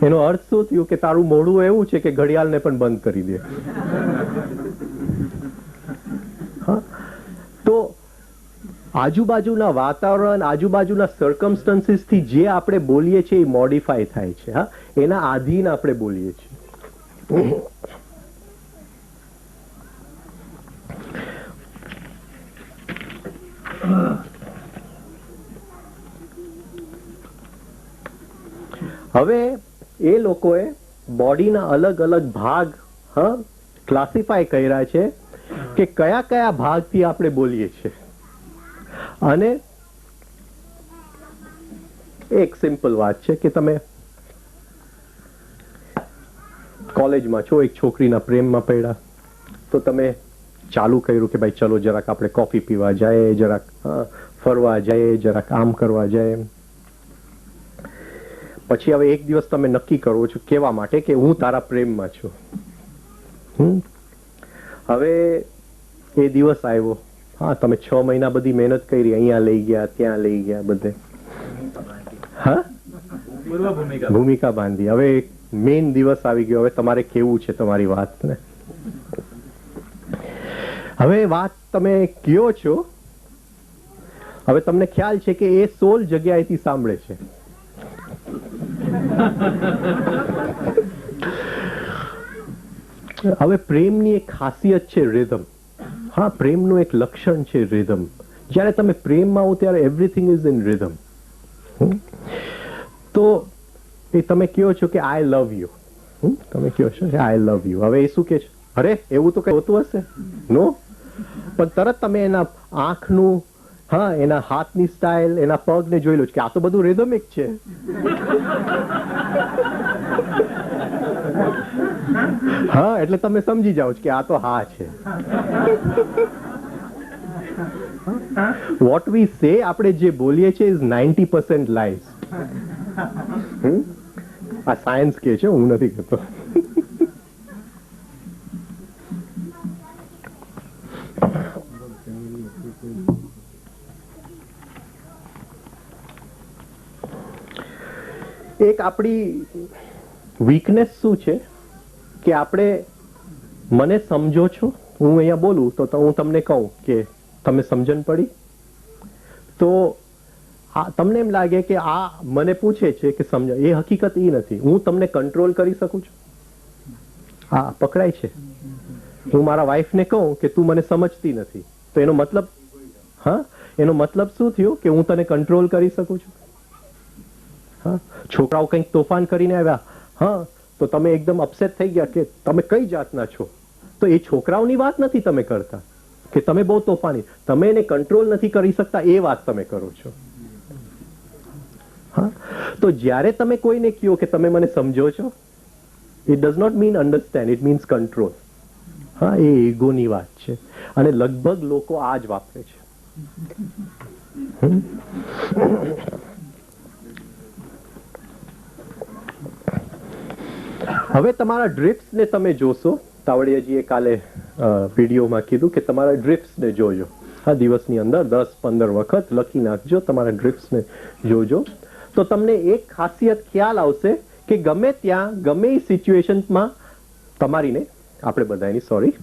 એનો અર્થ શું થયું કે તારું મોઢું એવું છે કે ઘડિયાળને પણ બંધ કરી દે. તો આજુબાજુના વાતાવરણ, આજુબાજુના સર્કમસ્ટન્સીસ થી જે આપણે બોલીએ છીએ એ મોડિફાય થાય છે. હા, એના આધીન આપણે બોલીએ છીએ. હવે એ લોકોએ બોડીના અલગ અલગ ભાગ ક્લાસિફાય કર્યા છે કે કયા કયા ભાગથી આપણે બોલીએ છીએ. અને એક સિમ્પલ વાત છે કે તમે કોલેજમાં છો, એક છોકરીના પ્રેમમાં પડ્યા, તો તમે ચાલુ કર્યું કે ભાઈ ચલો જરાક આપણે કોફી પીવા જાય, જરાક ફરવા જાય, જરાક આમ કરવા જાય. પછી હવે એક દિવસ તમે નક્કી કરો છો કહેવા માટે કે હું તારા પ્રેમમાં છું. હવે એ દિવસ આવ્યો. હા, તમે 6 મહિના બધી મહેનત કરી, અહીંયા લઈ ગયા, ત્યાં લઈ ગયા, બધે ભૂમિકા બાંધી. હવે મેઇન દિવસ આવી ગયો. હવે તમારે કેવું છે તમારી વાત ને. હવે વાત તમે કયો છો. હવે તમને ખ્યાલ છે કે એ 16 જગ્યાએથી સાંભળે છે. હવે પ્રેમની એક ખાસિયત છે રિધમ. હા, પ્રેમનું એક લક્ષણ છે રિધમ. જ્યારે તમે પ્રેમમાં હો ત્યારે એવરીથિંગ ઇઝ ઇન રિધમ. તો એ તમે કહો છો કે આઈ લવ યુ. તમે કહો છો કે આઈ લવ યુ. હવે એ શું કે છે? અરે એવું તો કઈ હોતું હશે? નો. પણ તરત તમે એના આંખનું, એના હાથની સ્ટાઇલ, એના પગને જોઈ લો કે આ તો બધું રિધમિક છે. હા, એટલે તમે સમજી જાઓ કે આ તો હા છે. વોટ વી સે, આપણે જે બોલીએ છીએ ઇઝ 90% લાઈઝ. આ સાયન્સ કે છે, હું નથી કહેતો. એક આપણી વીકનેસ શું છે કે આપણે, મને સમજો છો, હું અહીંયા બોલું તો હું તમને કહું કે તમે સમજણ પડી, તો તમને એમ લાગે કે આ મને પૂછે છે કે સમજો. એ હકીકત એ નથી. હું તમને કંટ્રોલ કરી શકું છું. હા, પકડાય છે. હું મારા વાઈફને કહું કે તું મને સમજતી નથી, તો એનો મતલબ, એનો મતલબ શું થયું કે હું તને કંટ્રોલ કરી શકું છું. છોકરાઓ કંઈક તોફાન કરીને આવ્યા, તો તમે એકદમ અપસેટ થઈ ગયા કે તમે કઈ જાતના છો. તો એ છોકરાઓની વાત નથી તમે કરતા કે તમે બહુ તોફાની, તમે એને કંટ્રોલ નથી કરી શકતા, એ વાત તમે કરો છો. તો જ્યારે તમે કોઈને કહો કે તમે મને સમજો છો, it does not mean understand, it means control. એ ઈગોની વાત છે અને લગભગ લોકો આ જ વાપરે છે. હવે તમારા ડ્રિફ્ટ્સને તમે જોશો. તાવડિયાજીએ કાલે વિડીયોમાં કીધું કે તમારા ડ્રિફ્ટ્સને જોજો. દિવસની અંદર 10-15 વખત લખી નાખજો, તમારા ડ્રિફ્ટ્સને જોજો. તો તમને એક ખાસિયત ખ્યાલ આવશે કે ગમે ત્યાં, ગમે એ સિચ્યુએશનમાં, તમારી ને આપણે બધાની, સોરી,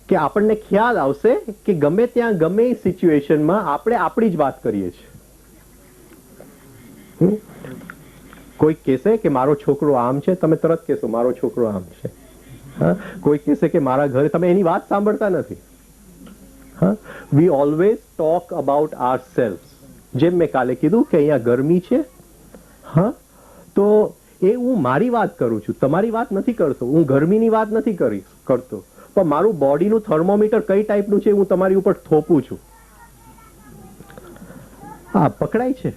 કે આપણને ખ્યાલ આવશે કે ગમે ત્યાં, ગમે એ સિચ્યુએશનમાં આપણે આપણી જ વાત કરીએ છીએ. કોઈ કહેશે કે મારો છોકરો આમ છે, તમે તરત કહેશો મારો છોકરો આમ છે. કોઈ કહેશે કે મારા ઘરે, તમે એની વાત સાંભળતા નથી. We always talk about ourselves. જેમ મેં કાલે કીધું કે અહીંયા ગરમી છે, તો એ હું મારી વાત કરું છું, તમારી વાત નથી કરતો. હું ગરમીની વાત નથી કરતો, પણ મારું બોડીનું થર્મોમીટર કઈ ટાઈપનું છે હું તમારી ઉપર થોપું છું. પકડાય છે.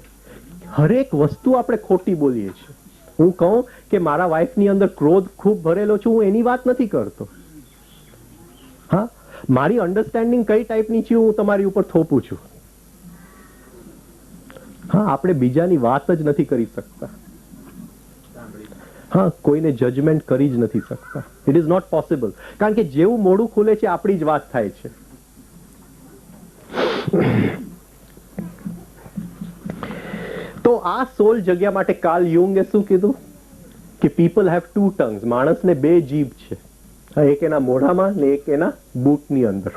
હરેક વસ્તુ આપણે ખોટી બોલીએ છીએ. હું કહું કે મારા વાઈફની અંદર ક્રોધ ખૂબ ભરેલો છે, હું એની વાત નથી કરતો. મારી અન્ડરસ્ટેન્ડિંગ કઈ ટાઈપની છે હું તમારી ઉપર થોપું છું. આપણે બીજાની વાત જ નથી કરી શકતા. હા, કોઈને જજમેન્ટ કરી જ નથી શકતા. It is not possible. કારણ કે જેવું મોઢું ખુલે છે આપણી જ વાત થાય છે. તો આ સોલ જગ્યા માટે કાર્લ યુંગે શું કીધું કે પીપલ હેવ ટુ ટંગ્સ. માણસને બે જીભ છે, એક એના મોઢામાં ને એક એના બૂટની અંદર.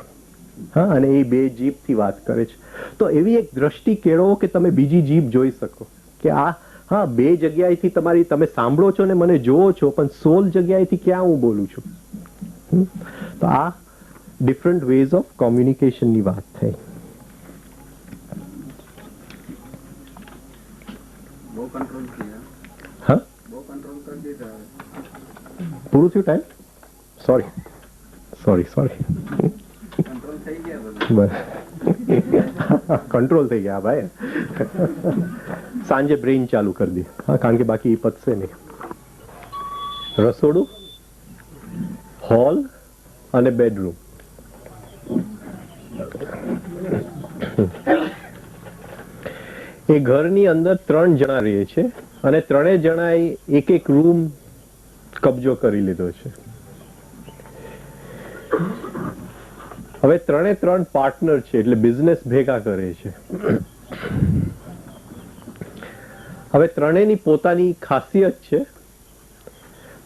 હા, અને એ બે જીભથી વાત કરે છે. તો એવી એક દ્રષ્ટિ કેળવો કે તમે બીજી જીભ જોઈ શકો કે આ હા બે જગ્યાએથી તમે સાંભળો છો ને મને જોવો છો, પણ સોલ જગ્યાએથી ક્યાં હું બોલું છું. તો આ ડિફરન્ટ વેઝ ઓફ કોમ્યુનિકેશનની વાત થઈ. હા, પૂરું થયું ટાઈમ? સોરી કંટ્રોલ થઈ ગયા ભાઈ. સાંજે બ્રેઇન ચાલુ કરી દે. હા, કારણ કે બાકી એ પતશે નહીં. રસોડું, હોલ અને બેડરૂમ. એ ઘરની અંદર 3 જણા રહે છે અને 3 જણાએ એક રૂમ કબજો કરી લીધો છે. હવે 3 પાર્ટનર છે, એટલે બિઝનેસ ભેગા કરે છે. હવે 3ની પોતાની ખાસિયત છે.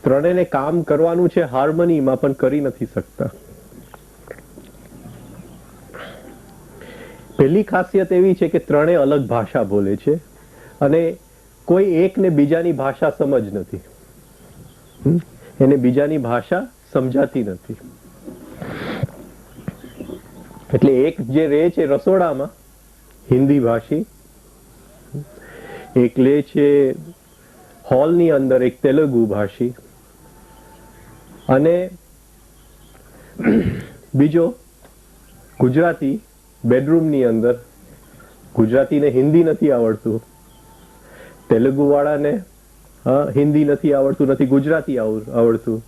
3ને કામ કરવાનું છે હાર્મનીમાં, પણ કરી નથી શકતા. પહેલી ખાસિયત એવી છે કે 3 અલગ ભાષા બોલે છે અને કોઈ એકને બીજાની ભાષા સમજ નથી. એને બીજાની ભાષા સમજાતી નથી. એટલે એક જે રહે છે રસોડામાં હિન્દી ભાષી, એક લે છે હોલની અંદર એક તેલુગુ ભાષી, અને બીજો ગુજરાતી બેડરૂમની અંદર. ગુજરાતીને હિન્દી નથી આવડતું, તેલુગુ વાળાને હિન્દી નથી આવડતું, નથી ગુજરાતી આવડતું.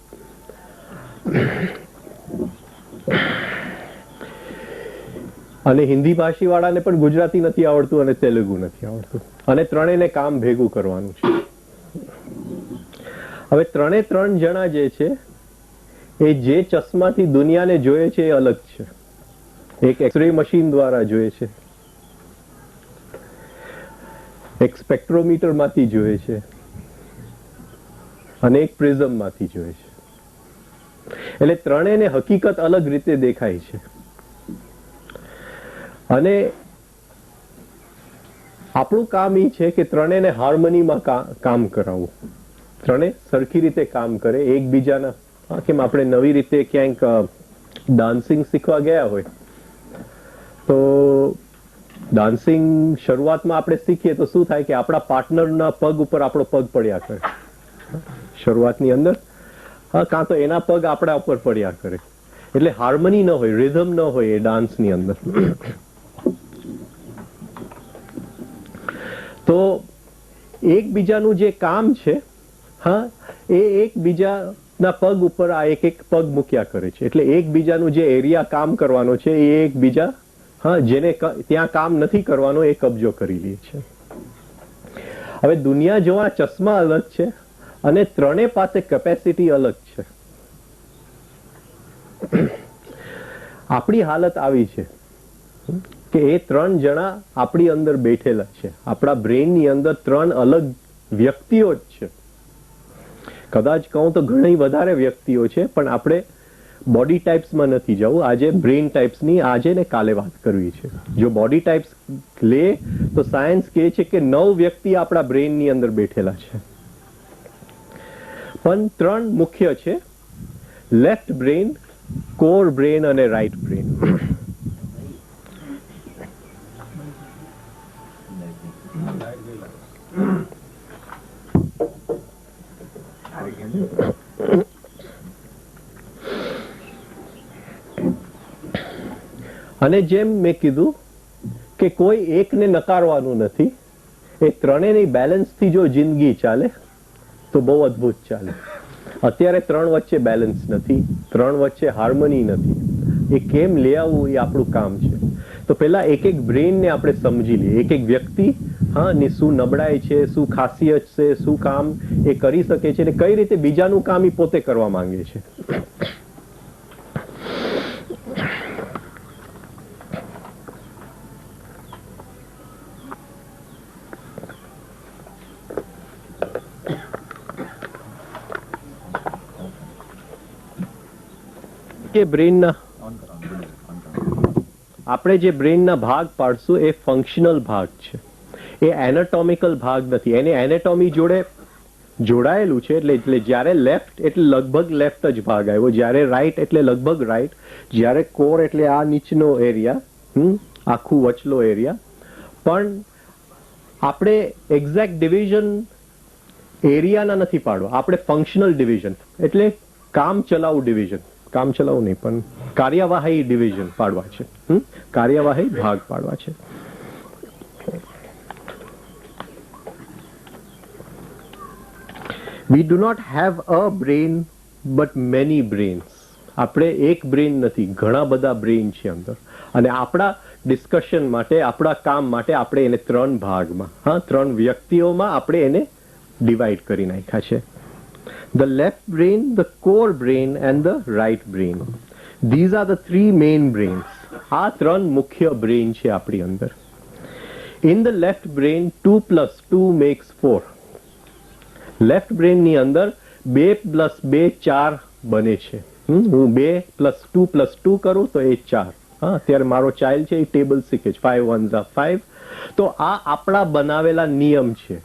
અને હિન્દી ભાષી વાળાને પણ ગુજરાતી નથી આવડતું અને તેલુગુ નથી આવડતું, અને 3ને કામ ભેગું કરવાનું છે. હવે 3 જણા જે છે એ જે ચશ્માથી દુનિયાને જોઈએ છે એ અલગ છે. એક એક્સરે મશીન દ્વારા જોઈએ છે, એક સ્પેક્ટ્રોમીટર માંથી જોઈએ છે, અને એક પ્રિઝમ માંથી જોઈએ છે. એટલે 3ને હકીકત અલગ રીતે દેખાય છે. અને આપણું કામ એ છે કે 3ને હાર્મનીમાં કામ કરાવવું. 3 સરખી રીતે કામ કરે એકબીજાના. કેમ આપણે નવી રીતે ક્યાંક ડાન્સિંગ શીખવા ગયા હોય તો ડાન્સિંગ શરૂઆતમાં આપણે શીખીએ તો શું થાય કે આપણા પાર્ટનરના પગ ઉપર આપણો પગ પડ્યા કરે શરૂઆતની અંદર. કાં તો એના પગ આપણા ઉપર પડ્યા કરે. એટલે હાર્મની ન હોય, રિધમ ન હોય એ ડાન્સની અંદર. તો એકબીજાનું જે કામ છે એ એકબીજાના પગ ઉપર આ એક પગ મૂક્યા કરે છે. એટલે એકબીજાનું જે એરિયા કામ કરવાનો છે એ એકબીજા જેને ત્યાં કામ નથી કરવાનો એ કબજો કરી લે છે. હવે દુનિયા જોવા ચશ્મા અલગ છે અને 3 પાસે કેપેસિટી અલગ છે. આપણી હાલત આવી છે કે એ 3 જણા આપણી અંદર બેઠેલા છે. આપણા બ્રેનની અંદર 3 અલગ વ્યક્તિઓ જ છે. કદાચ કહું તો ઘણી વધારે વ્યક્તિઓ છે, પણ આપણે બોડી ટાઈપ્સમાં નથી જવું. આજે બ્રેન ટાઈપ્સની આજે ને કાલે વાત કરવી છે. જો બોડી ટાઈપ્સ લે તો સાયન્સ કહે છે કે 9 વ્યક્તિ આપણા બ્રેનની અંદર બેઠેલા છે. પણ 3 મુખ્ય છે: લેફ્ટ બ્રેન, કોર બ્રેન અને રાઈટ બ્રેન. અને જેમ મેં કીધું કે કોઈ એકને નકારવાનું નથી. એ 3ની બેલેન્સથી જો જિંદગી ચાલે તો બહુ અદ્ભુત ચાલે. અત્યારે 3 વચ્ચે બેલેન્સ નથી, 3 વચ્ચે હાર્મની નથી. એ કેમ લઈ આવવું એ આપણું કામ છે. તો પહેલા એક એક બ્રેઇનને આપણે સમજી લઈએ, એક એક વ્યક્તિ ની શું નબળાઈ છે, શું ખાસિયત છે, શું કામ એ કરી શકે છે અને કઈ રીતે બીજાનું કામ એ પોતે કરવા માંગે છે. કે બ્રેઇનના આપણે જે બ્રેઇનના ભાગ પાડશું એ ફંક્શનલ ભાગ છે, એ એનાટોમિકલ ભાગ નથી. એને એનાટોમી જોડે જોડાયેલું છે. એટલે જ્યારે લેફ્ટ એટલે લગભગ લેફ્ટ જ ભાગ આવ્યો, જ્યારે રાઈટ એટલે લગભગ રાઈટ, જ્યારે કોર એટલે આ નીચનો એરિયા, આખું વચલો એરિયા. પણ આપણે એક્ઝેક્ટ ડિવિઝન એરિયાના નથી પાડવા, આપણે ફંક્શનલ ડિવિઝન એટલે કામ ચલાઉ ડિવિઝન, કામ ચલાવવું નહીં પણ કાર્યવાહી ડિવિઝન પાડવા છે, કાર્યવાહી ભાગ પાડવા છે. We do not have a brain but many brains. આપણે એક બ્રેઇન નથી, ઘણા બધા બ્રેઇન છે અંદર. અને આપણા ડિસ્કશન માટે, આપણા કામ માટે આપણે એને 3 ભાગમાં, 3 વ્યક્તિઓમાં આપણે એને ડિવાઈડ કરી નાખ્યા છે. The left brain, the core brain and the right brain. These are the 3 main brains. આ 3 મુખ્ય બ્રેઇન છે આપણી અંદર. In the left brain 2 plus 2 makes 4. Left brain ની અંદર 2 + 2 4 બને છે. હું 2 + 2 + 2 કરું તો એ 4. અત્યારે મારો ચાઇલ્ડ છે એ ટેબલ શીખે છે, 5 1s are 5. તો આ આપણા બનાવેલા નિયમ છે.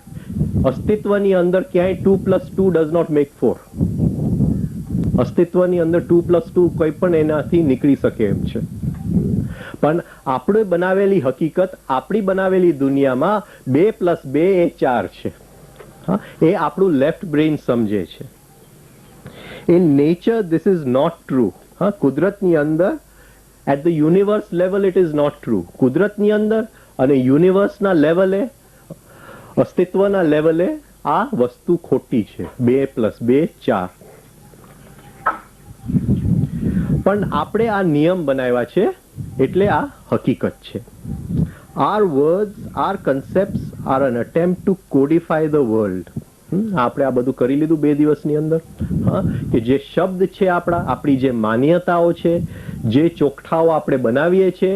અસ્તિત્વની અંદર ક્યાંય 2 + 2 does not make 4. અસ્તિત્વની અંદર 2 + 2 કોઈ પણ એનાથી નીકળી શકે એમ છે. પણ આપણે બનાવેલી હકીકત, આપણી બનાવેલી દુનિયામાં 2 + 2 એ 4 છે. એ આપણું લેફ્ટ બ્રેઇન સમજે છે. In nature this is not true. કુદરતની અંદર at the universe level it is not true. કુદરતની અંદર અને યુનિવર્સના લેવલે, અસ્તિત્વના લેવલે આ વસ્તુ ખોટી છે. 2 + 2 4. પણ આપણે આ નિયમ બનાવ્યા છે એટલે આ હકીકત છે. Our words, our concepts are an attempt to codify the world. આપણે આ બધું કરી લીધું 2 દિવસની અંદર, કે જે શબ્દ છે આપણી જે માન્યતાઓ છે, જે ચોકઠાઓ આપણે બનાવીએ છીએ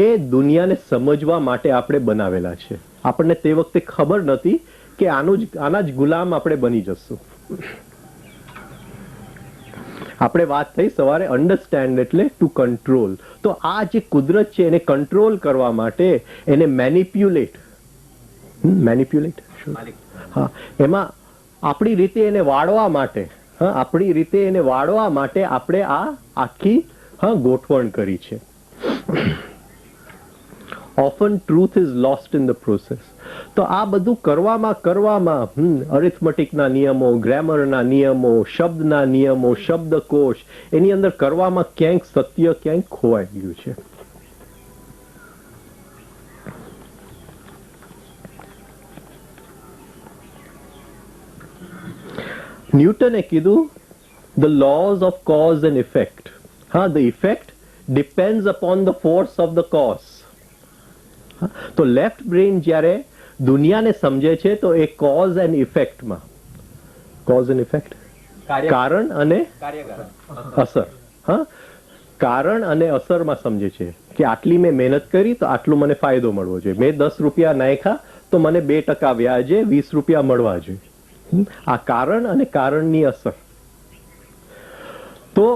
એ દુનિયાને સમજવા માટે આપણે બનાવેલા છે. આપણને તે વખતે ખબર નથી કે આના જ ગુલામ આપણે બની જશું. આપણે વાત થઈ સવારે અન્ડરસ્ટેન્ડ એટલે ટુ કંટ્રોલ. તો આ જે કુદરત છે એને કંટ્રોલ કરવા માટે, એને મેનિપ્યુલેટ એમાં આપણી રીતે એને વાળવા માટે, આપણી રીતે એને વાળવા માટે આપણે આ આખી ગોઠવણ કરી છે. Often truth is lost in the process. તો આ બધું કરવામાં અરિથમેટિકના નિયમો, ગ્રામરના નિયમો, શબ્દના નિયમો, શબ્દકોશ, એની અંદર કરવામાં ક્યાંક સત્ય ક્યાંક ખોવાઈ ગયું છે. ન્યૂટને કીધું the laws of cause and effect. The effect depends upon the force of the cause. તો લેફ્ટ બ્રેઇન જ્યારે દુનિયાને સમજે છે તો એ કોઝ એન્ડ ઇફેક્ટમાં, કોઝ એન્ડ ઇફેક્ટ, કારણ અને અસર, કારણ અને અસરમાં સમજે છે કે આટલી મેં મહેનત કરી તો આટલું મને ફાયદો મળવો જોઈએ. મેં 10 રૂપિયા નાખ્યા તો મને 2% વ્યાજે 20 રૂપિયા મળવા જોઈએ. આ કારણ અને કારણની અસર. તો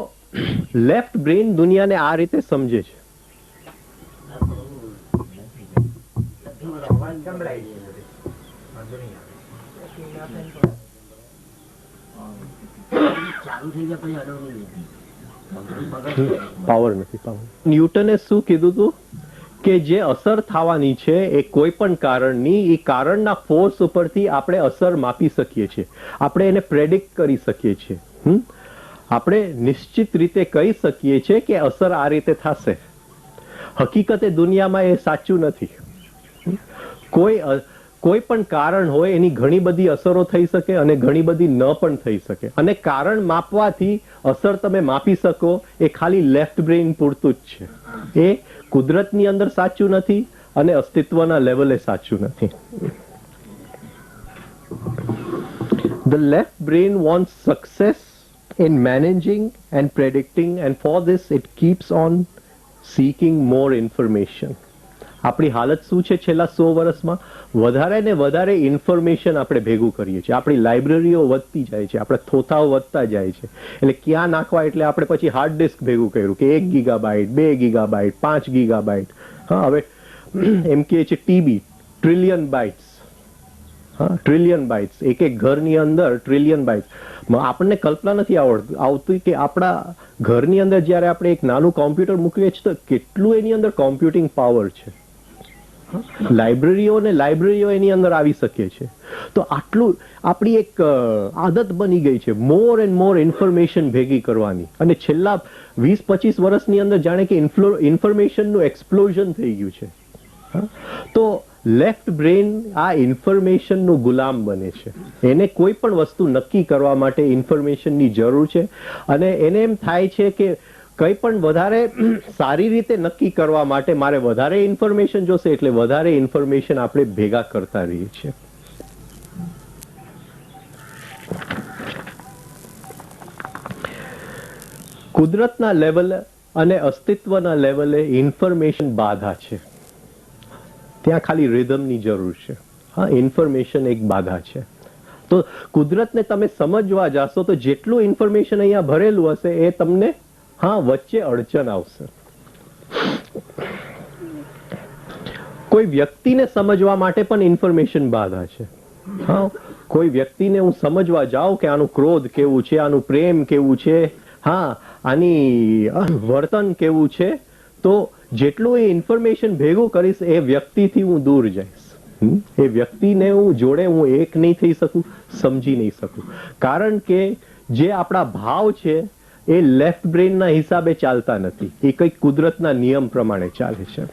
લેફ્ટ બ્રેઇન દુનિયાને આ રીતે સમજે છે. પાવર નથી. ન્યૂટને શું કીધું હતું કે જે અસર થવાની છે એ કોઈ પણ કારણની, એ કારણના ફોર્સ ઉપરથી આપણે અસર માપી શકીએ છીએ, આપણે એને પ્રેડિક્ટ કરી શકીએ છીએ. આપણે નિશ્ચિત રીતે કહી શકીએ છીએ કે અસર આ રીતે થશે. હકીકતે દુનિયામાં એ સાચું નથી. કોઈ પણ કારણ હોય એની ઘણી બધી અસરો થઈ શકે અને ઘણી બધી ન પણ થઈ શકે. અને કારણ માપવાથી અસર તમે માપી શકો એ ખાલી લેફ્ટ બ્રેઇન પૂરતું જ છે. એ કુદરતની અંદર સાચું નથી અને અસ્તિત્વના લેવલે સાચું નથી. The left brain wants success in managing and predicting, and for this it keeps on seeking more information. આપણી હાલત શું છે છેલ્લા 100 વર્ષમાં? વધારે ને વધારે ઇન્ફોર્મેશન આપણે ભેગું કરીએ છીએ. આપણી લાઇબ્રેરીઓ વધતી જાય છે, આપણા થોથાઓ વધતા જાય છે. એટલે ક્યાં નાખવા, એટલે આપણે પછી હાર્ડ ડિસ્ક ભેગું કર્યું કે 1 ગીગાબાઇટ, 2 ગીગાબાઇટ, 5 ગીગાબાઇટ. હા, હવે એમ કહે છે ટીબી ટ્રિલિયન બાઇટ્સ. હા, ટ્રિલિયન બાઇટ્સ. એક ઘરની અંદર ટ્રિલિયન બાઇટ્સ. આપણને કલ્પના નથી આવતી કે આપણા ઘરની અંદર જ્યારે આપણે એક નાનું કોમ્પ્યુટર મૂકીએ છીએ તો કેટલું એની અંદર કોમ્પ્યુટિંગ પાવર છે. લાઇબ્રેરીઓ એની અંદર આવી શકે છે. તો આટલું આપણી એક આદત બની ગઈ છે મોર એન્ડ મોર ઇન્ફોર્મેશન ભેગી કરવાની. અને છેલ્લા 20-25 વર્ષની અંદર જાણે કે ઇન્ફોર્મેશનનું એક્સપ્લોઝન થઈ ગયું છે. તો લેફ્ટ બ્રેન આ ઇન્ફોર્મેશનનું ગુલામ બને છે. એને કોઈ પણ વસ્તુ નક્કી કરવા માટે ઇન્ફોર્મેશનની જરૂર છે અને એને એમ થાય છે કે કંઈ પણ વધારે સારી રીતે નક્કી કરવા માટે મારે વધારે ઇન્ફોર્મેશન જોશે, એટલે વધારે ઇન્ફોર્મેશન આપણે ભેગા કરતા રહીએ છીએ. કુદરતના લેવલે અને અસ્તિત્વના લેવલે ઇન્ફોર્મેશન બાધા છે. ત્યાં ખાલી રિધમની જરૂર છે. હા, ઇન્ફોર્મેશન એક બાધા છે. તો કુદરતને તમે સમજવા જાશો તો જેટલું ઇન્ફોર્મેશન અહીંયા ભરેલું હશે એ તમને વચ્ચે અડચણ આવશે. કોઈ વ્યક્તિને સમજવા માટે પણ ઇન્ફોર્મેશન બાધા છે. હા, કોઈ વ્યક્તિને હું સમજવા જાઉં કે આનું ક્રોધ કેવું છે, આનું પ્રેમ કેવું છે, હા, આની વર્તન કેવું છે, તો જેટલું એ ઇન્ફોર્મેશન ભેગું કરીશ એ વ્યક્તિથી હું દૂર જઈશ. એ વ્યક્તિને હું જોડે હું એક નહીં થઈ શકું, સમજી નહીં શકું. કારણ કે જે આપણા ભાવ છે એ લેફ્ટ બ્રેનના હિસાબે ચાલતા નથી, એ કંઈક કુદરતના નિયમ પ્રમાણે ચાલે છે.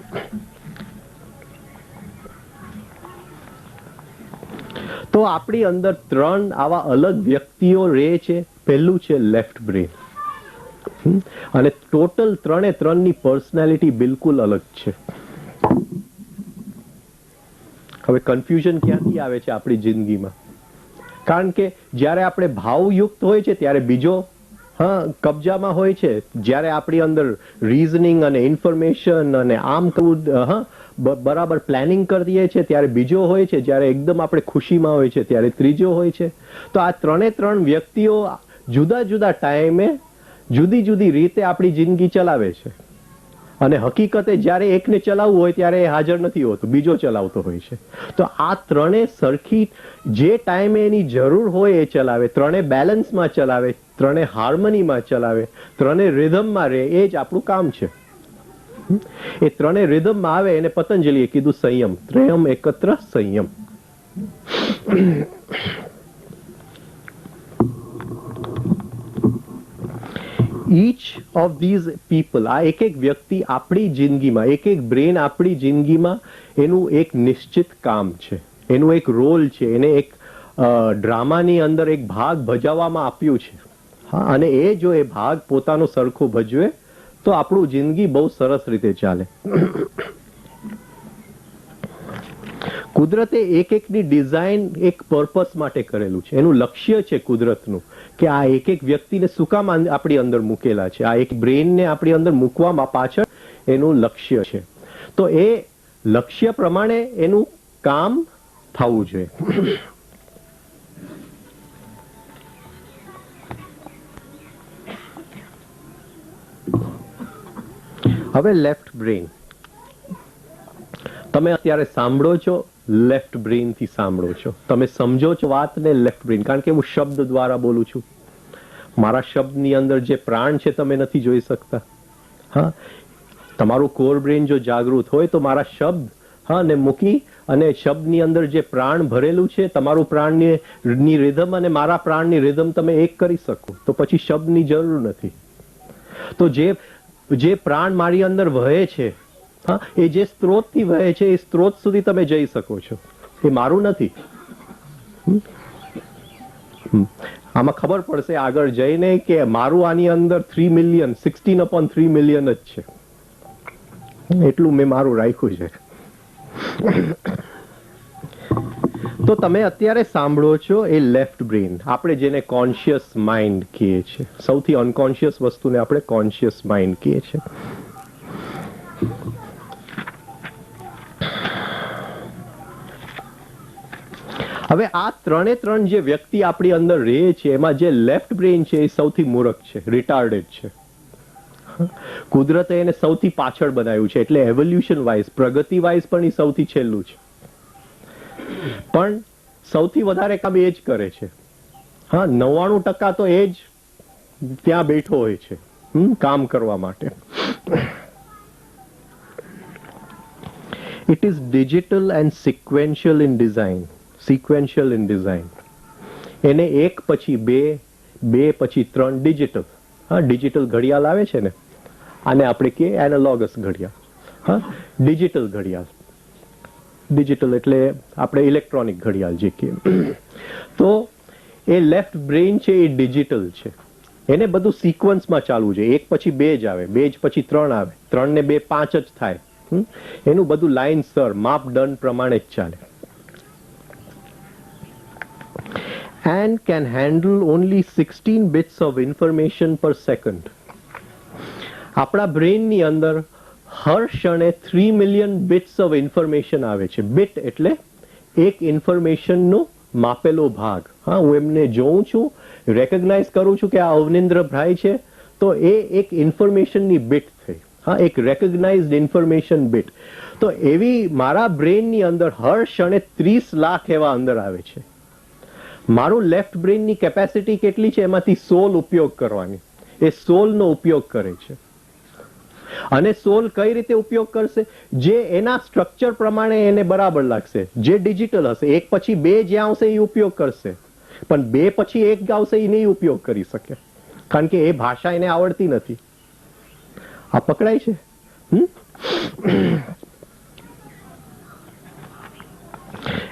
તો આપણી અંદર 3 આવા અલગ વ્યક્તિઓ રહે છે. પહેલું છે લેફ્ટ બ્રેન, અને ટોટલ 3ની પર્સનાલિટી બિલકુલ અલગ છે. હવે કન્ફ્યુઝન ક્યાંથી આવે છે આપણી જિંદગીમાં? કારણ કે જ્યારે આપણે ભાવયુક્ત હોય છે ત્યારે બીજો કબજામાં હોય છે. જ્યારે આપણી અંદર રીઝનિંગ અને ઇન્ફોર્મેશન અને આમ કરવું બરાબર પ્લાનિંગ કરીએ છીએ ત્યારે બીજો હોય છે. જ્યારે એકદમ આપણે ખુશીમાં હોય છે ત્યારે ત્રીજો હોય છે. તો આ 3 વ્યક્તિઓ જુદા જુદા ટાઈમે જુદી જુદી રીતે આપણી જિંદગી ચલાવે છે. અને હકીકતે જ્યારે એકને ચલાવવું હોય ત્યારે એ હાજર નથી હોતો, બીજો ચલાવતો હોય છે. તો આ 3 સરખી જે ટાઈમે એની જરૂર હોય એ ચલાવે, 3 બેલેન્સમાં ચલાવે, 3 હાર્મનીમાં ચલાવે, 3 રિધમમાં રહે, એ જ આપણું કામ છે. એ 3 રિધમમાં આવે એને પતંજલિએ કીધું સંયમ. ત્રયમ એકત્ર સંયમ. ઈચ ઓફ ધીઝ પીપલ, આ એક વ્યક્તિ આપણી જિંદગીમાં, એક બ્રેન આપણી જિંદગીમાં એનું એક નિશ્ચિત કામ છે, એનું એક રોલ છે, એને એક ડ્રામાની અંદર એક ભાગ ભજવવામાં આપ્યું છે. હા, અને એ જો એ ભાગ પોતાનો સરખો ભજવે તો આપણું જિંદગી બહુ સરસ રીતે ચાલે. કુદરતે એકની ડિઝાઇન એક પર્પસ માટે કરેલું છે. એનું લક્ષ્ય છે કુદરતનું કે આ એક વ્યક્તિને શું કામ આપણી અંદર મૂકેલા છે, આ એક બ્રેનને આપણી અંદર મૂકવામાં પાછળ એનું લક્ષ્ય છે. તો એ લક્ષ્ય પ્રમાણે એનું કામ થવું જોઈએ. હવે લેફ્ટ બ્રેન, તમે અત્યારે સાંભળો છો લેફ્ટ બ્રેન થી સાંભળો છો, તમે સમજો છો વાતને લેફ્ટ બ્રેન. કારણ કે હું શબ્દ દ્વારા બોલું છું. મારા શબ્દની અંદર જે પ્રાણ છે તમે નથી જોઈ શકતા. હા, તમારું કોર બ્રેન જો જાગૃત હોય તો મારા શબ્દ ને મૂકી અને શબ્દની અંદર જે પ્રાણ ભરેલું છે, તમારું પ્રાણની રિધમ અને મારા પ્રાણની રિધમ તમે એક કરી શકો, તો પછી શબ્દની જરૂર નથી. તો જે પ્રાણ મારી અંદર વહે છે, હા, એ જે સ્ત્રોતથી વહે છે એ સ્ત્રોત સુધી તમે જઈ શકો છો. એ મારું નથી. આમાં ખબર પડશે આગળ જઈને કે મારું આની અંદર 3 મિલિયન 16/3 મિલિયન જ છે. એટલું મેં મારું રાખ્યું છે. તો તમે અત્યારે સાંભળો છો એ લેફ્ટ બ્રેન, આપણે જેને કોન્શિયસ માઇન્ડ કહીએ છીએ. સૌથી અનકોન્શિયસ વસ્તુને આપણે કોન્શિયસ માઇન્ડ કહીએ છીએ. હવે આ ત્રણ જે વ્યક્તિ આપણી અંદર રહે છે એમાં જે લેફ્ટ બ્રેન છે એ સૌથી મૂર્ખ છે, રિટાર્ડેડ છે. કુદરતે એને સૌથી પાછળ બનાવ્યું છે, એટલે એવોલ્યુશન વાઇઝ, પ્રગતિ વાઇઝ પણ એ સૌથી છેલ્લું છે. પણ સૌથી વધારે કામ એ જ કરે છે. હા, 99% તો એ જ ત્યાં બેઠો હોય છે કામ કરવા માટે. It is digital and sequential in design. Sequential in design, એને એક પછી બે, બે પછી ત્રણ ડિજિટલ. હા, ડિજિટલ ઘડિયાળ આવે છે ને, આને આપણે કહીએ એનાલોગસ ઘડિયાળ. હા, ડિજિટલ ઘડિયાળ. ડિજિટલ એટલે આપણે ઇલેક્ટ્રોનિક ઘડિયાળ જે કહીએ. તો એ લેફ્ટ બ્રેન છે એ ડિજિટલ છે. એને બધું સિક્વન્સમાં ચાલવું છે. એક પછી બે જ આવે, બે જ પછી ત્રણ આવે, 3 ને 2 5 જ થાય. એનું બધું લાઇનસર માપદંડ પ્રમાણે જ ચાલે. And can handle only 16 bits of information per second. આપણા બ્રેનની અંદર હર ક્ષણે 3 મિલિયન bits of information આવે છે. bit એટલે એક ઇન્ફોર્મેશનનો માપેલો ભાગ. હા, હું એમને જોઉં છું, રેકગ્નાઇઝ કરું છું કે આ અવનિન્દ્રભાઈ છે, તો એ એક ઇન્ફોર્મેશનની bit થઈ. હા, એક રેકગ્નાઇઝડ ઇન્ફોર્મેશન bit. તો એવી મારા બ્રેનની અંદર હર ક્ષણે 30 લાખ એવા અંદર આવે છે. મારું લેફ્ટ બ્રેનની કેપેસિટી કેટલી છે? એમાંથી 16 ઉપયોગ કરવાની. એ 16 નો ઉપયોગ કરે છે. અને 16 કઈ રીતે ઉપયોગ કરશે? જે એના સ્ટ્રક્ચર પ્રમાણે એને બરાબર લાગશે. જે ડિજિટલ હશે, એક પછી બે જ્યાં આવશે એ ઉપયોગ કરશે, પણ બે પછી એક આવશે એ નહીં ઉપયોગ કરી શકે, કારણ કે એ ભાષા એને આવડતી નથી. આ પકડાય છે?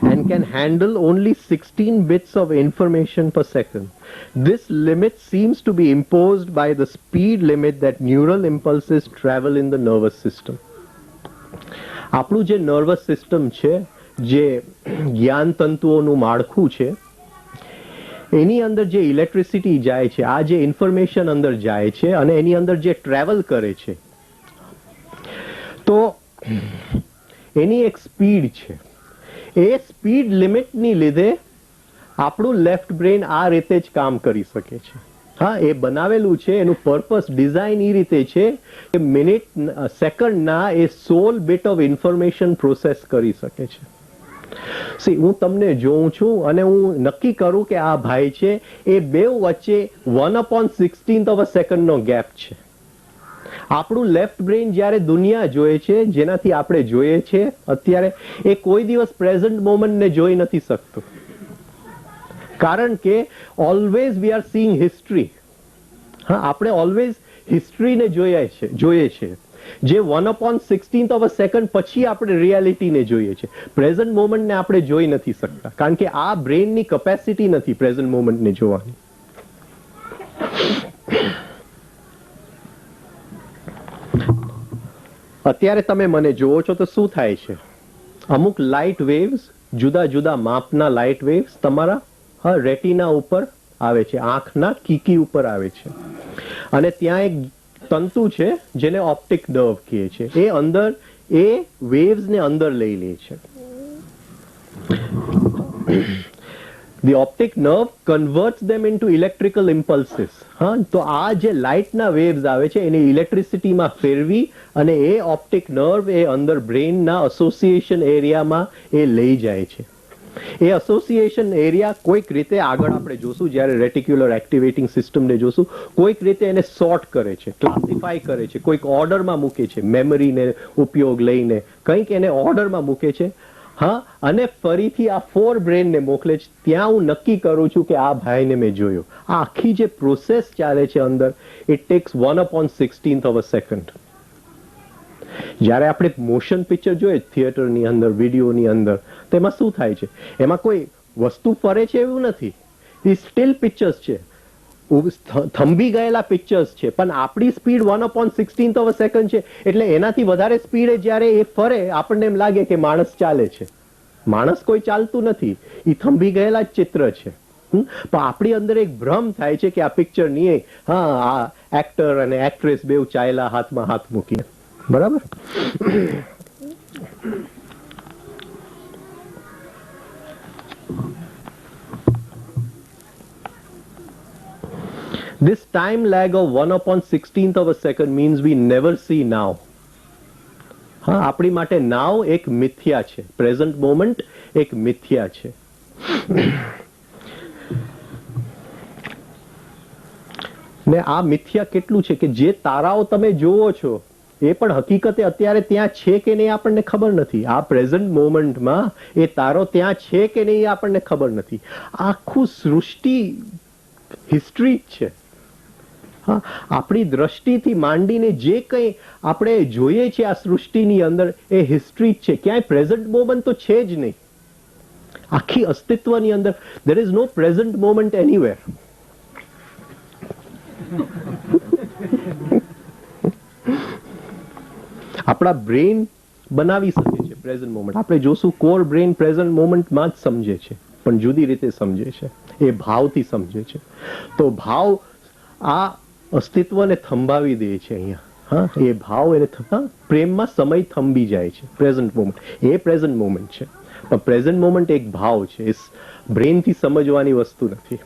And can handle only 16 bits of information per second. This limit seems to be imposed by the speed limit that neural impulses travel in the nervous system. આપણું જે નર્વસ સિસ્ટમ છે, જે જ્ઞાન તંતુઓનું માળખું છે, એની અંદર જે ઇલેક્ટ્રિસિટી જાય છે, આ જે ઇન્ફોર્મેશન અંદર જાય છે અને એની અંદર જે ટ્રાવેલ કરે છે, તો એની એક સ્પીડ છે. એ સ્પીડ લિમિટની લીધે આપણું લેફ્ટ બ્રેન આ રીતે જ કામ કરી શકે છે. હા, એ બનાવેલું છે, એનું પર્પસ, ડિઝાઇન એ રીતે છે કે મિનિટ સેકન્ડના એ 16 બીટ ઓફ ઇન્ફોર્મેશન પ્રોસેસ કરી શકે છે. સી, હું તમને જોઉં છું અને હું નક્કી કરું કે આ ભાઈ છે, એ બે વચ્ચે 1/16 ઓફ અ સેકન્ડનો ગેપ છે. આપણું લેફ્ટ બ્રેન જ્યારે દુનિયા જોઈએ છે, જેનાથી આપણે જોઈએ છે અત્યારે, એ કોઈ દિવસ પ્રેઝન્ટ મોમેન્ટને જોઈ નથી શકતું, કારણ કે always we are seeing history. હા, આપણે ઓલવેઝ હિસ્ટ્રીને જોઈએ છે, જે 1/16 ઓફ અ સેકન્ડ પછી આપણે રિયાલિટીને જોઈએ છે. પ્રેઝન્ટ મોમેન્ટને આપણે જોઈ નથી શકતા, કારણ કે આ બ્રેનની કેપેસિટી નથી પ્રેઝન્ટ મોમેન્ટને જોવાની. અત્યારે તમે મને જોવો છો તો શું થાય છે? અમુક લાઇટ વેવ્સ, જુદા જુદા માપના લાઇટ વેવ્સ તમારા રેટિના ઉપર આવે છે, આંખના કીકી ઉપર આવે છે, અને ત્યાં એક તંતુ છે જેને ઓપ્ટિક નર્વ કહે છે. એ અંદર એ વેવ્સને અંદર લઈ લે છે. The optic nerve converts them into electrical impulses. હા, તો આ જે લાઇટના વેવ્સ આવે છે એને ઇલેક્ટ્રિસિટીમાં ફેરવી અને એ ઓપ્ટિક નર્વ એ અંદર બ્રેનના એસોસિએશન એરિયામાં એ લઈ જાય છે. એ એસોસિએશન એરિયા કોઈક રીતે આગળ આપણે જોશું, જ્યારે રેટિક્યુલર એક્ટિવેટિંગ સિસ્ટમને જોશું, કોઈક રીતે એને સોર્ટ કરે છે, ક્લાસિફાય કરે છે, કોઈક ઓર્ડરમાં મૂકે છે, મેમરીને ઉપયોગ લઈને કંઈક એને ઓર્ડરમાં મૂકે છે. હા, અને ફરીથી આ 4 બ્રેનને મોકલે છે. ત્યાં હું નક્કી કરું છું કે આ ભાઈને મેં જોયો. આ આખી જે પ્રોસેસ ચાલે છે અંદર, it tax 1/16 of a second. જ્યારે આપણે મોશન પિક્ચર જોઈએ થિયેટરની અંદર, વિડીયોની અંદર, તો એમાં શું થાય છે? એમાં કોઈ વસ્તુ ફરે છે એવું નથી, એ સ્ટીલ પિક્ચર્સ છે. થંભી ગયેલા પિક્ચર્સ છે, પણ આપણી speed 1/16th of a second છે, એટલે એનાથી વધારે સ્પીડે જ્યારે એ ફરે આપણને એમ લાગે કે માણસ ચાલે છે. માણસ કોઈ ચાલતું નથી, એ થંભી ગયેલા જ ચિત્ર છે. પણ આપણી અંદર એક ભ્રમ થાય છે કે આ પિક્ચર ની આ એક્ટર અને એક્ટ્રેસ બેઉ ચાલ્યા હાથમાં હાથ મૂકીને. બરાબર. This time lag of 1/16th of a second means we never see now. હા, આપણી માટે નાવ એક મિથ્યા છે, પ્રેઝન્ટ મોમેન્ટ એક મિથ્યા છે. ને આ મિથ્યા કેટલું છે કે જે તારાઓ તમે જોવો છો એ પણ હકીકતે અત્યારે ત્યાં છે કે નહીં આપણને ખબર નથી. આ પ્રેઝન્ટ મોમેન્ટમાં એ તારો ત્યાં છે કે નહીં આપણને ખબર નથી. આખું સૃષ્ટિ હિસ્ટ્રી જ છે. હા, આપણી દ્રષ્ટિથી માંડીને જે કંઈ આપણે જોઈએ છે આ સૃષ્ટિની અંદર એ હિસ્ટ્રી જ છે. ક્યાંય પ્રેઝન્ટ મોમેન્ટ તો છે જ નહીં. આખી અસ્તિત્વની અંદર there is no present moment anywhere. આપણા બ્રેન બનાવી શકે છે પ્રેઝન્ટ મોમેન્ટ. આપણે જોશું કોર બ્રેન પ્રેઝન્ટ મોમેન્ટમાં જ સમજે છે, પણ જુદી રીતે સમજે છે. એ ભાવથી સમજે છે. તો ભાવ આ અસ્તિત્વને થંભાવી દે છે અહીંયા. હા, એ ભાવ એને પ્રેમમાં સમય થંભી જાય છે. પ્રેઝન્ટ મોમેન્ટ એ પ્રેઝન્ટ મોમેન્ટ છે, પણ પ્રેઝન્ટ મોમેન્ટ એક ભાવ છે, એ બ્રેનથી સમજવાની વસ્તુ નથી.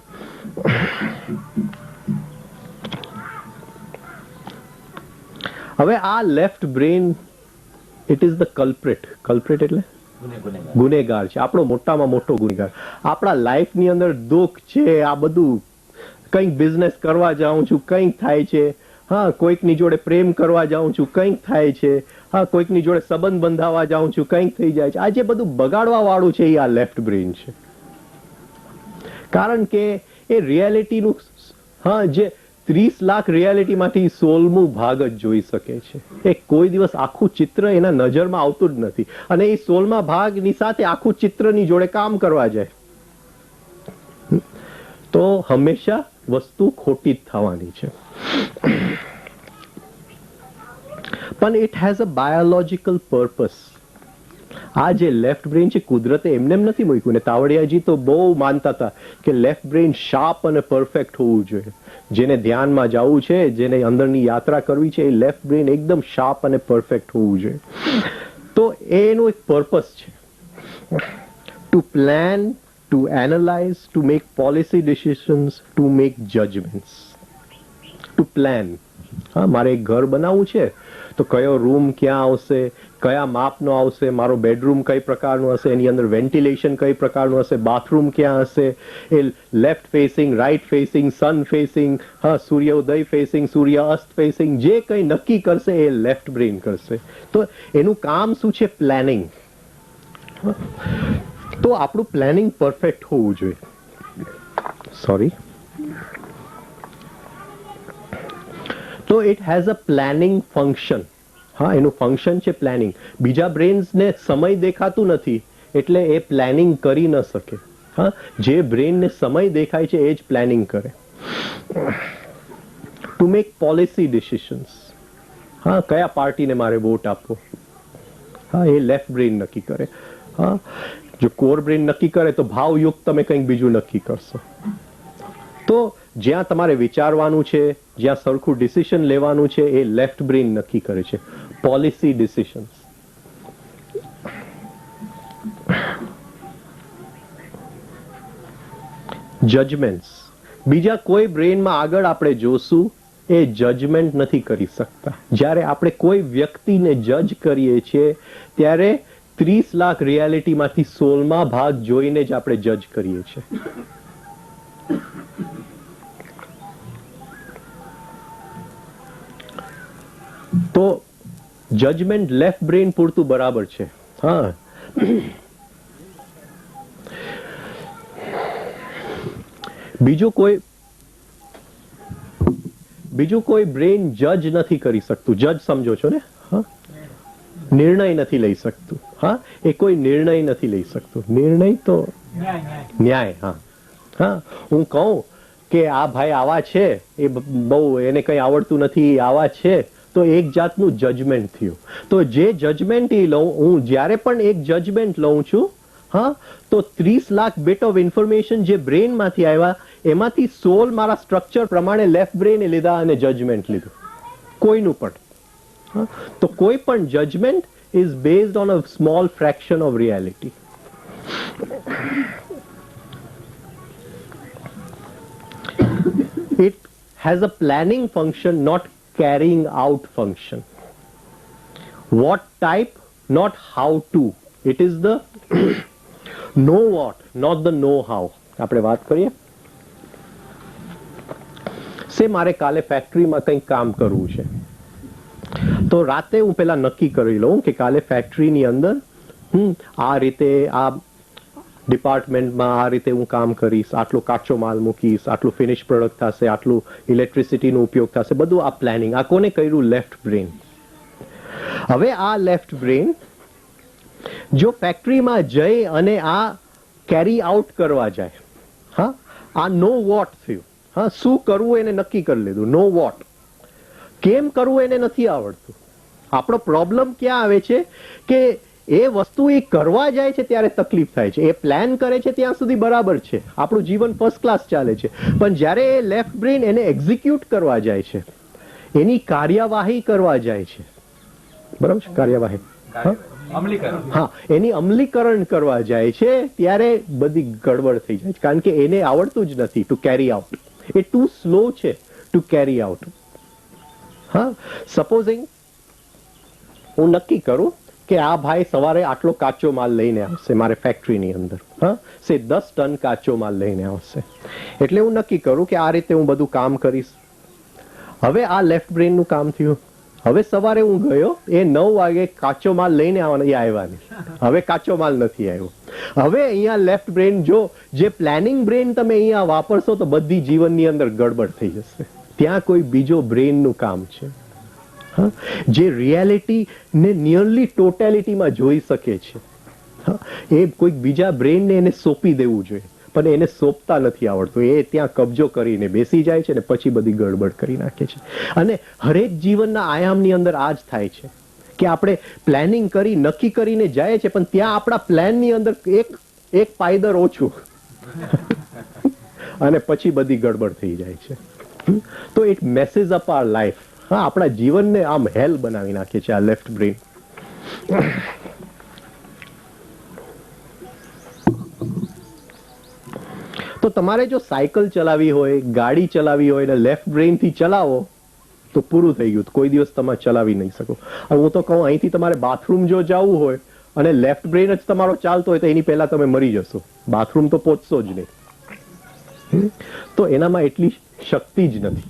હવે આ left brain it is the culprit. Culprit એટલે ગુનેગાર છે, આપણો મોટામાં મોટો ગુનેગાર. આપણા લાઈફની અંદર દુઃખ છે, આ બધું કંઈક બિઝનેસ કરવા જાઉં છું કંઈક થાય છે. હા, કોઈકની જોડે પ્રેમ કરવા જાઉં છું કંઈક થાય છે. હા, કોઈકની જોડે સંબંધ બંધાવવા જાઉં છું કંઈક થઈ જાય છે. આ જે બધું બગાડવા વાળું છે એ આ લેફ્ટ બ્રેન છે. કારણ કે એ રિયાલિટીનું જે 30 લાખ રિયાલિટીમાંથી 16મું ભાગ જ જોઈ શકે છે. એ કોઈ દિવસ આખું ચિત્ર એના નજરમાં આવતું જ નથી, અને એ 16મા ભાગની સાથે આખું ચિત્રની જોડે કામ કરવા જાય તો હંમેશા વસ્તુ ખોટી જ થવાની છે. પણ it has a biological purpose. આ જે લેફ્ટ બ્રેન છે કુદરતે એમને એમ નથી મૂક્યું. ને તાવડિયાજી તો બહુ માનતા હતા કે લેફ્ટ બ્રેન શાર્પ અને પરફેક્ટ હોવું જોઈએ. જેને ધ્યાનમાં જવું છે, જેને અંદરની યાત્રા કરવી છે, એ લેફ્ટ બ્રેન એકદમ શાર્પ અને પરફેક્ટ હોવું જોઈએ. તો એનું એક પર્પસ છે, to plan, to analyse, to make policy decisions, to make judgements. To plan. હા, મારે એક ઘર બનાવવું છે તો કયો રૂમ ક્યાં આવશે, કયા માપનો આવશે, મારો બેડરૂમ કઈ પ્રકારનું હશે, એની અંદર વેન્ટિલેશન કઈ પ્રકારનું હશે, બાથરૂમ ક્યાં હશે, એ લેફ્ટ ફેસિંગ, રાઈટ ફેસિંગ, સન ફેસિંગ, હા, સૂર્યોદય ફેસિંગ, સૂર્ય અસ્ત ફેસિંગ, જે કંઈ નક્કી કરશે એ લેફ્ટ બ્રેન કરશે. તો એનું કામ શું છે? પ્લાનિંગ. તો આપણું પ્લાનિંગ પરફેક્ટ હોવું જોઈએ. સોરી. તો it has a planning function. હા, એનું ફંક્શન છે પ્લાનિંગ. બીજા બ્રેન્સને સમય દેખાતું નથી એટલે એ પ્લાનિંગ કરી ન શકે. હા, જે બ્રેનને સમય દેખાય છે એ જ પ્લાનિંગ કરે. Two make policy decisions. હા, કયા પાર્ટીને મારે વોટ આપવો, હા, એ લેફ્ટ બ્રેન નક્કી કરે. હા, જો કોર બ્રેન નક્કી કરે તો ભાવયુક્ત તમે કંઈક બીજું નક્કી કરશો. તો જ્યાં તમારે વિચારવાનું છે, જ્યાં સરખું ડિસિઝન લેવાનું છે, એ લેફ્ટ બ્રેન નક્કી કરે છે. Policy decisions. જજમેન્ટ્સ. બીજા કોઈ બ્રેનમાં આગળ આપણે જોશું એ જજમેન્ટ નથી કરી શકતા. જ્યારે આપણે કોઈ વ્યક્તિને જજ કરીએ છીએ ત્યારે 30 લાખ રિયાલિટીમાંથી 16મા ભાગ જોઈને જ આપણે જજ કરીએ છીએ. તો જજમેન્ટ લેફ્ટ બ્રેન પૂરતું બરાબર છે. હા, બીજું કોઈ બ્રેન જજ નથી કરી શકતું. જજ સમજો છો ને? હા, નિર્ણય નથી લઈ શકતું. હા, એ કોઈ નિર્ણય નથી લઈ શકતું. નિર્ણય તો ન્યાય. હા, હા, હું કહું કે આ ભાઈ આવા છે, એ બહુ એને કંઈ આવડતું નથી, આવા છે, તો એક જાતનું જજમેન્ટ થયું. તો જે જજમેન્ટ એ લઉં, હું જ્યારે પણ એક જજમેન્ટ લઉં છું, હા, તો 30 લાખ બીટ ઓફ ઇન્ફોર્મેશન જે બ્રેનમાંથી આવ્યા, એમાંથી 16 મારા સ્ટ્રક્ચર પ્રમાણે લેફ્ટ બ્રેને લીધા અને જજમેન્ટ લીધું, કોઈનું પણ. તો કોઈ પણ judgement is based on a small fraction of reality. It has a planning function, not carrying out function. What type, not how to. It is the know what, not the know how. આપણે વાત કરીએ. સે મારે કાલે ફેક્ટરીમાં કંઈક કામ કરવું છે, તો રાતે હું પેલા નક્કી કરી લઉં કે કાલે ફેક્ટરીની અંદર આ રીતે, આ ડિપાર્ટમેન્ટમાં આ રીતે હું કામ કરીશ, આટલો કાચો માલ મૂકીશ, આટલું ફિનિશ પ્રોડક્ટ થશે, આટલું ઇલેક્ટ્રિસિટીનો ઉપયોગ થશે, બધું આ પ્લાનિંગ. આ કોને કર્યું? Left brain. હવે આ લેફ્ટ બ્રેન જો ફેક્ટરીમાં જઈ અને આ કેરી આઉટ કરવા જાય, હા, આ નો વોટ થયું. હા, શું કરવું એને નક્કી કરી લીધું. નો વોટ, કેમ કરવું એને નથી આવડતું. આપણો પ્રોબ્લેમ ક્યાં આવે છે કે એ વસ્તુ એ કરવા જાય છે ત્યારે તકલીફ થાય છે. એ પ્લાન કરે છે ત્યાં સુધી બરાબર છે, આપણું જીવન ફર્સ્ટ ક્લાસ ચાલે છે, પણ જ્યારે એ લેફ્ટ બ્રેન એને એક્ઝિક્યુટ કરવા જાય છે, એની કાર્યવાહી કરવા જાય છે, બરાબર છે, કાર્યવાહી, હા, એની અમલીકરણ કરવા જાય છે, ત્યારે બધી ગડબડ થઈ જાય છે, કારણ કે એને આવડતું જ નથી ટુ કેરી આઉટ. એ ટુ સ્લો છે ટુ કેરી આઉટ. હા, સપોઝિંગ હું નક્કી કરું કે આ ભાઈ સવારે આટલો કાચો માલ લઈને આવશે મારે ફેક્ટરીની અંદર, હા, સે 10 ટન કાચો માલ લઈને આવશે. એટલે હું નક્કી કરું કે આ રીતે હું બધું કામ કરીશ. હવે આ લેફ્ટ બ્રેનનું કામ થયું. હવે સવારે હું ગયો, એ 9 વાગે કાચો માલ લઈને આવવાનો, એ આવ્યા નહીં. હવે કાચો માલ નથી આવ્યો. હવે અહીંયા લેફ્ટ બ્રેન, જો જે પ્લાનિંગ બ્રેન તમે અહીંયા વાપરશો તો બધી જીવનની અંદર ગડબડ થઈ જશે. ત્યાં કોઈ બીજો બ્રેનનું કામ છે, જે રિયાલિટી ને નિયરલી ટોટેલિટીમાં જોઈ શકે છે. એ કોઈક બીજા બ્રેનને એને સોંપી દેવું જોઈએ, પણ એને સોંપતા નથી આવડતું. એ ત્યાં કબજો કરીને બેસી જાય છે ને પછી બધી ગડબડ કરી નાખે છે. અને હરેક જીવનના આયામની અંદર આ જ થાય છે કે આપણે પ્લાનિંગ કરી, નક્કી કરીને જાય છે, પણ ત્યાં આપણા પ્લાનની અંદર એક પાયદર ઓછું અને પછી બધી ગડબડ થઈ જાય છે. તો ઇટ મેસેસ અપ આર લાઈફ. હા, આપણા જીવનને આમ હેલ બનાવી નાખે છે આ લેફ્ટ બ્રેન. તો તમારે જો સાયકલ ચલાવી હોય, ગાડી ચલાવી હોય ને લેફ્ટ બ્રેન થી ચલાવો તો પૂરું થઈ ગયું. કોઈ દિવસ તમે ચલાવી નહીં શકો. હું તો કહું, અહીંથી તમારે બાથરૂમ જો જવું હોય અને લેફ્ટ બ્રેન જ તમારો ચાલતો હોય તો એની પહેલા તમે મરી જશો. બાથરૂમ તો પહોંચશો જ નહીં. તો એનામાં એટલી શક્તિ જ નથી.